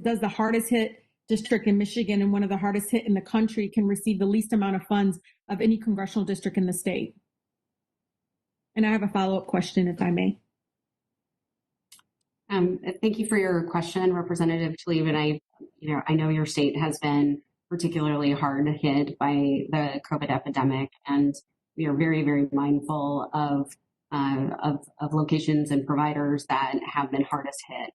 does the hardest hit district in Michigan and one of the hardest hit in the country can receive the least amount of funds of any congressional district in the state? And I have a follow-up question, if I may. Thank you for your question, Representative Tlaib. And I know your state has been particularly hard hit by the COVID epidemic, and we are very, very mindful of locations and providers that have been hardest hit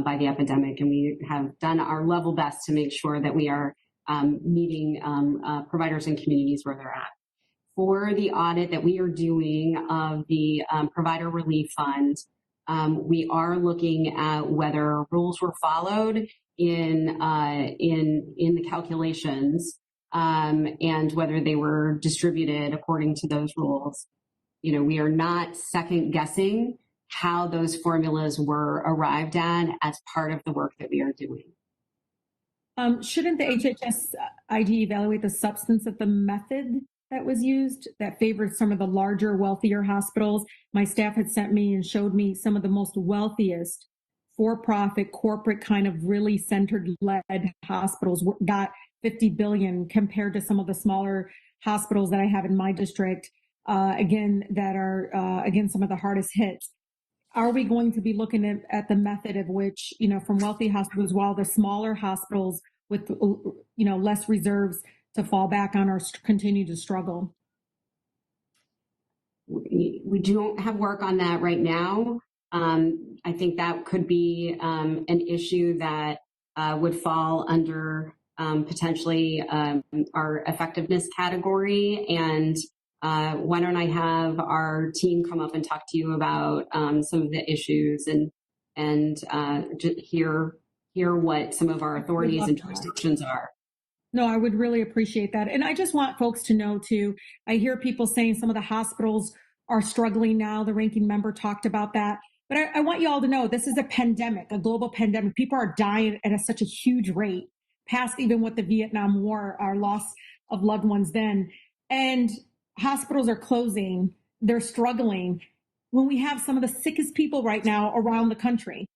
by the epidemic. And we have done our level best to make sure that we are meeting providers and communities where they're at. For the audit that we are doing of the Provider Relief Fund, we are looking at whether rules were followed in the calculations and whether they were distributed according to those rules. We are not second guessing how those formulas were arrived at as part of the work that we are doing. Shouldn't the HHS ID evaluate the substance of the method that was used that favored some of the larger, wealthier hospitals? My staff had sent me and showed me some of the most wealthiest for-profit, corporate kind of really centered-led hospitals got $50 billion compared to some of the smaller hospitals that I have in my district, that are, some of the hardest hits. Are we going to be looking at the method of which, from wealthy hospitals, while the smaller hospitals with, less reserves to fall back on or continue to struggle? We don't have work on that right now. I think that could be an issue that would fall under potentially our effectiveness category. And why don't I have our team come up and talk to you about some of the issues and hear what some of our authorities and jurisdictions are. No, I would really appreciate that. And I just want folks to know too, I hear people saying some of the hospitals are struggling now. The ranking member talked about that. But I want you all to know this is a pandemic, a global pandemic. People are dying at such a huge rate, past even what the Vietnam War, our loss of loved ones then. And hospitals are closing. They're struggling. When we have some of the sickest people right now around the country,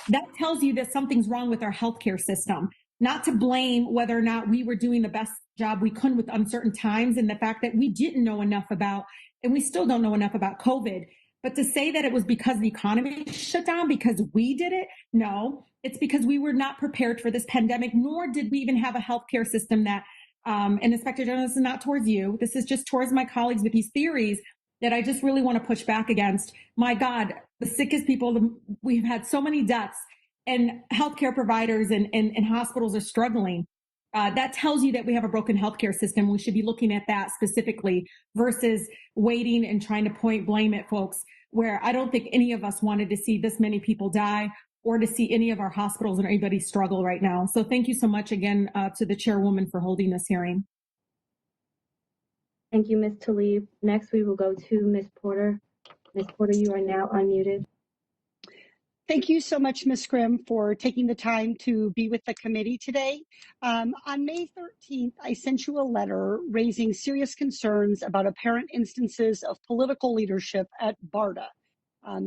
that tells you that something's wrong with our healthcare system. Not to blame whether or not we were doing the best job we could with uncertain times and the fact that we didn't know enough about, and we still don't know enough about COVID. But to say that it was because the economy shut down because we did it, no, it's because we were not prepared for this pandemic, nor did we even have a healthcare system that, and Inspector General, this is not towards you, this is just towards my colleagues with these theories that I just really want to push back against. My God, the sickest people, we've had so many deaths, and healthcare providers and hospitals are struggling. That tells you that we have a broken healthcare system. We should be looking at that specifically versus waiting and trying to blame at folks, where I don't think any of us wanted to see this many people die or to see any of our hospitals or anybody struggle right now. So thank you so much again to the chairwoman for holding this hearing. Thank you, Ms. Tlaib. Next, we will go to Ms. Porter. Ms. Porter, you are now unmuted. Thank you so much, Ms. Grimm, for taking the time to be with the committee today. On May 13th, I sent you a letter raising serious concerns about apparent instances of political leadership at BARDA,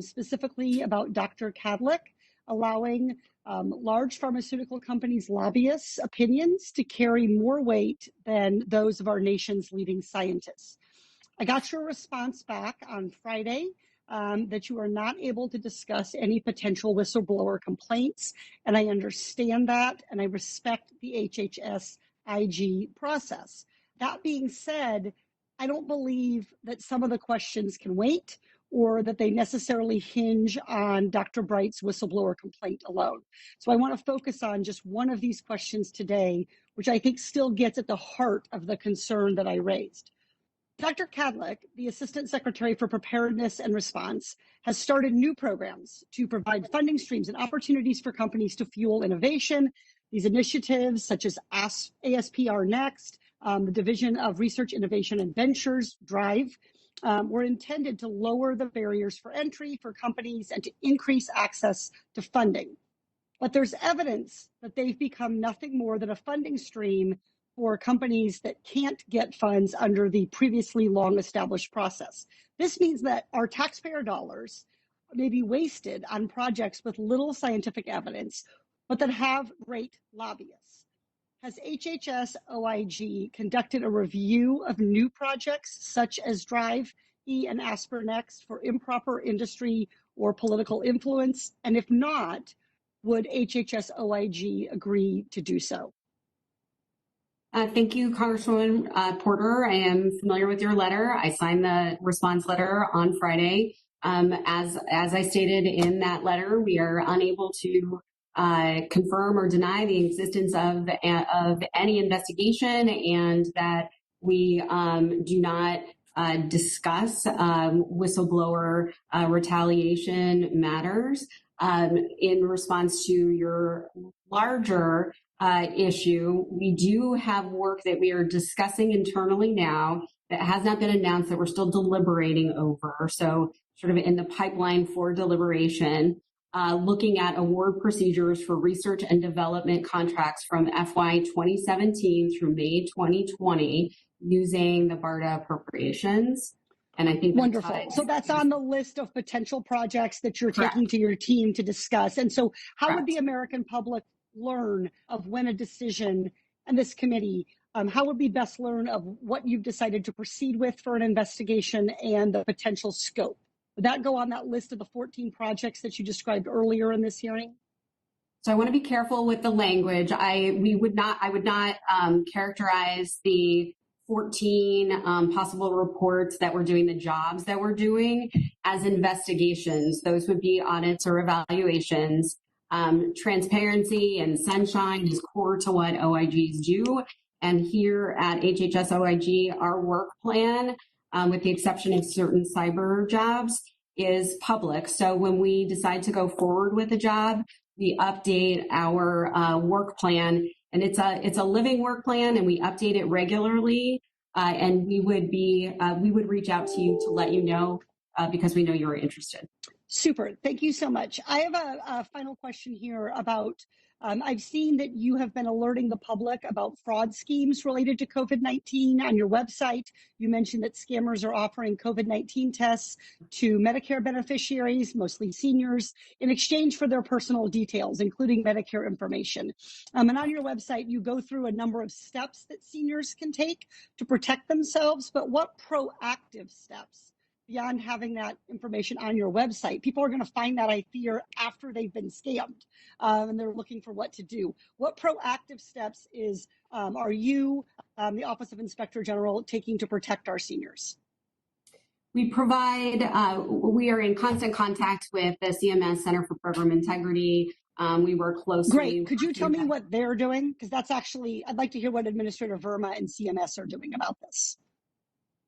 specifically about Dr. Kadlec allowing large pharmaceutical companies' lobbyists' opinions to carry more weight than those of our nation's leading scientists. I got your response back on Friday, that you are not able to discuss any potential whistleblower complaints, and I understand that, and I respect the HHS IG process. That being said, I don't believe that some of the questions can wait or that they necessarily hinge on Dr. Bright's whistleblower complaint alone. So I want to focus on just one of these questions today, which I think still gets at the heart of the concern that I raised. Dr. Kadlec, the Assistant Secretary for Preparedness and Response, has started new programs to provide funding streams and opportunities for companies to fuel innovation. These initiatives, such as ASPR Next, the Division of Research, Innovation, and Ventures, DRIVE, were intended to lower the barriers for entry for companies and to increase access to funding. But there's evidence that they've become nothing more than a funding stream for companies that can't get funds under the previously long-established process. This means that our taxpayer dollars may be wasted on projects with little scientific evidence, but that have great lobbyists. Has HHS OIG conducted a review of new projects such as DRIVE, E, and ASPR Next for improper industry or political influence? And if not, would HHS OIG agree to do so? Thank you, Congresswoman Porter. I am familiar with your letter. I signed the response letter on Friday. As I stated in that letter, we are unable to confirm or deny the existence of any investigation, and that we do not discuss whistleblower retaliation matters. In response to your larger issue, we do have work that we are discussing internally now that has not been announced, that we're still deliberating over. So sort of in the pipeline for deliberation, looking at award procedures for research and development contracts from FY 2017 through May 2020 using the BARDA appropriations. And I think wonderful. So that's on the list of potential projects that you're taking to your team to discuss. And so how would the American public learn of when a decision, and this committee, how would we best learn of what you've decided to proceed with for an investigation and the potential scope? Would that go on that list of the 14 projects that you described earlier in this hearing? So I want to be careful with the language. I would not characterize the 14 possible reports that we're doing, the jobs that we're doing, as investigations. Those would be audits or evaluations. Transparency and sunshine is core to what OIGs do. And here at HHS OIG, our work plan, with the exception of certain cyber jobs, is public. So when we decide to go forward with a job, we update our work plan, and it's a living work plan, and we update it regularly. And we would reach out to you to let you know because we know you're interested. Super. Thank you so much. I have a final question here about, I've seen that you have been alerting the public about fraud schemes related to COVID-19 on your website. You mentioned that scammers are offering COVID-19 tests to Medicare beneficiaries, mostly seniors, in exchange for their personal details, including Medicare information. And on your website, you go through a number of steps that seniors can take to protect themselves, but what proactive steps? Beyond having that information on your website, people are going to find that, I fear, after they've been scammed, and they're looking for what to do. What proactive steps are you, the Office of Inspector General, taking to protect our seniors? We are in constant contact with the CMS Center for Program Integrity. We work closely. Great. Could you tell me what they're doing? Because that's actually, I'd like to hear what Administrator Verma and CMS are doing about this.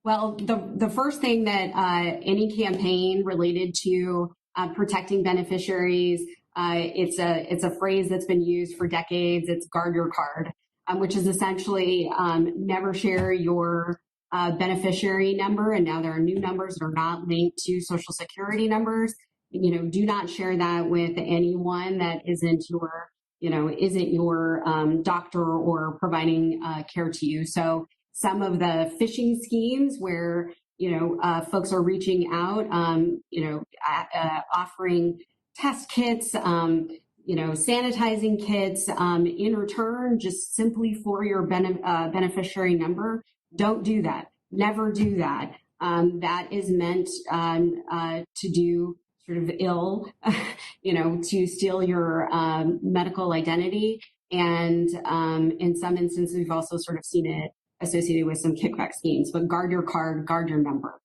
Well, the first thing that any campaign related to protecting beneficiaries, it's a phrase that's been used for decades. It's guard your card, which is essentially never share your beneficiary number. And now there are new numbers that are not linked to Social Security numbers. Do not share that with anyone that isn't your doctor or providing care to you. So some of the phishing schemes where, folks are reaching out, offering test kits, sanitizing kits in return, just simply for your beneficiary number. Don't do that. Never do that. that is meant to do sort of ill, to steal your medical identity. And in some instances, we've also sort of seen it associated with some kickback schemes, but guard your card, guard your number.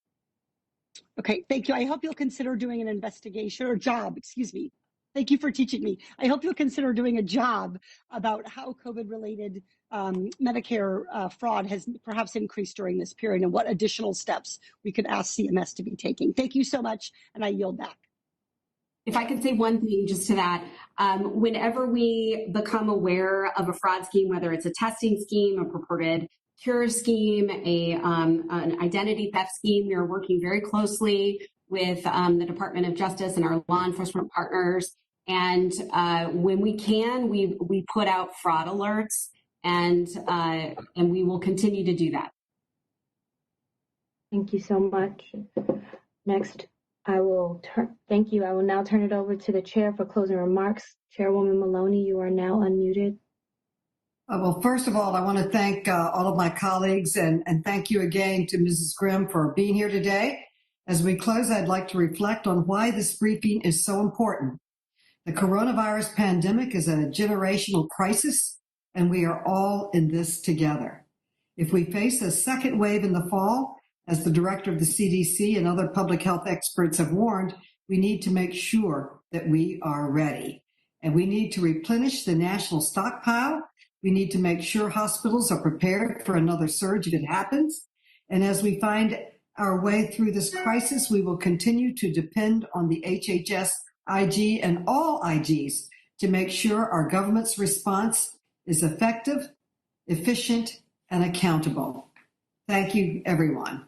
Okay, thank you. I hope you'll consider doing an investigation or job, excuse me. Thank you for teaching me. I hope you'll consider doing a job about how COVID-related Medicare fraud has perhaps increased during this period and what additional steps we could ask CMS to be taking. Thank you so much, and I yield back. If I could say one thing just to that, whenever we become aware of a fraud scheme, whether it's a testing scheme, a purported cure scheme, an identity theft scheme, we are working very closely with the Department of Justice and our law enforcement partners. And when we can, we put out fraud alerts, and we will continue to do that. Thank you so much. Next, thank you. I will now turn it over to the chair for closing remarks. Chairwoman Maloney, you are now unmuted. Well, first of all, I want to thank all of my colleagues and thank you again to Mrs. Grimm for being here today. As we close, I'd like to reflect on why this briefing is so important. The coronavirus pandemic is a generational crisis, and we are all in this together. If we face a second wave in the fall, as the director of the CDC and other public health experts have warned, we need to make sure that we are ready. And we need to replenish the national stockpile. We need to make sure hospitals are prepared for another surge if it happens. And as we find our way through this crisis, we will continue to depend on the HHS, IG, and all IGs to make sure our government's response is effective, efficient, and accountable. Thank you, everyone.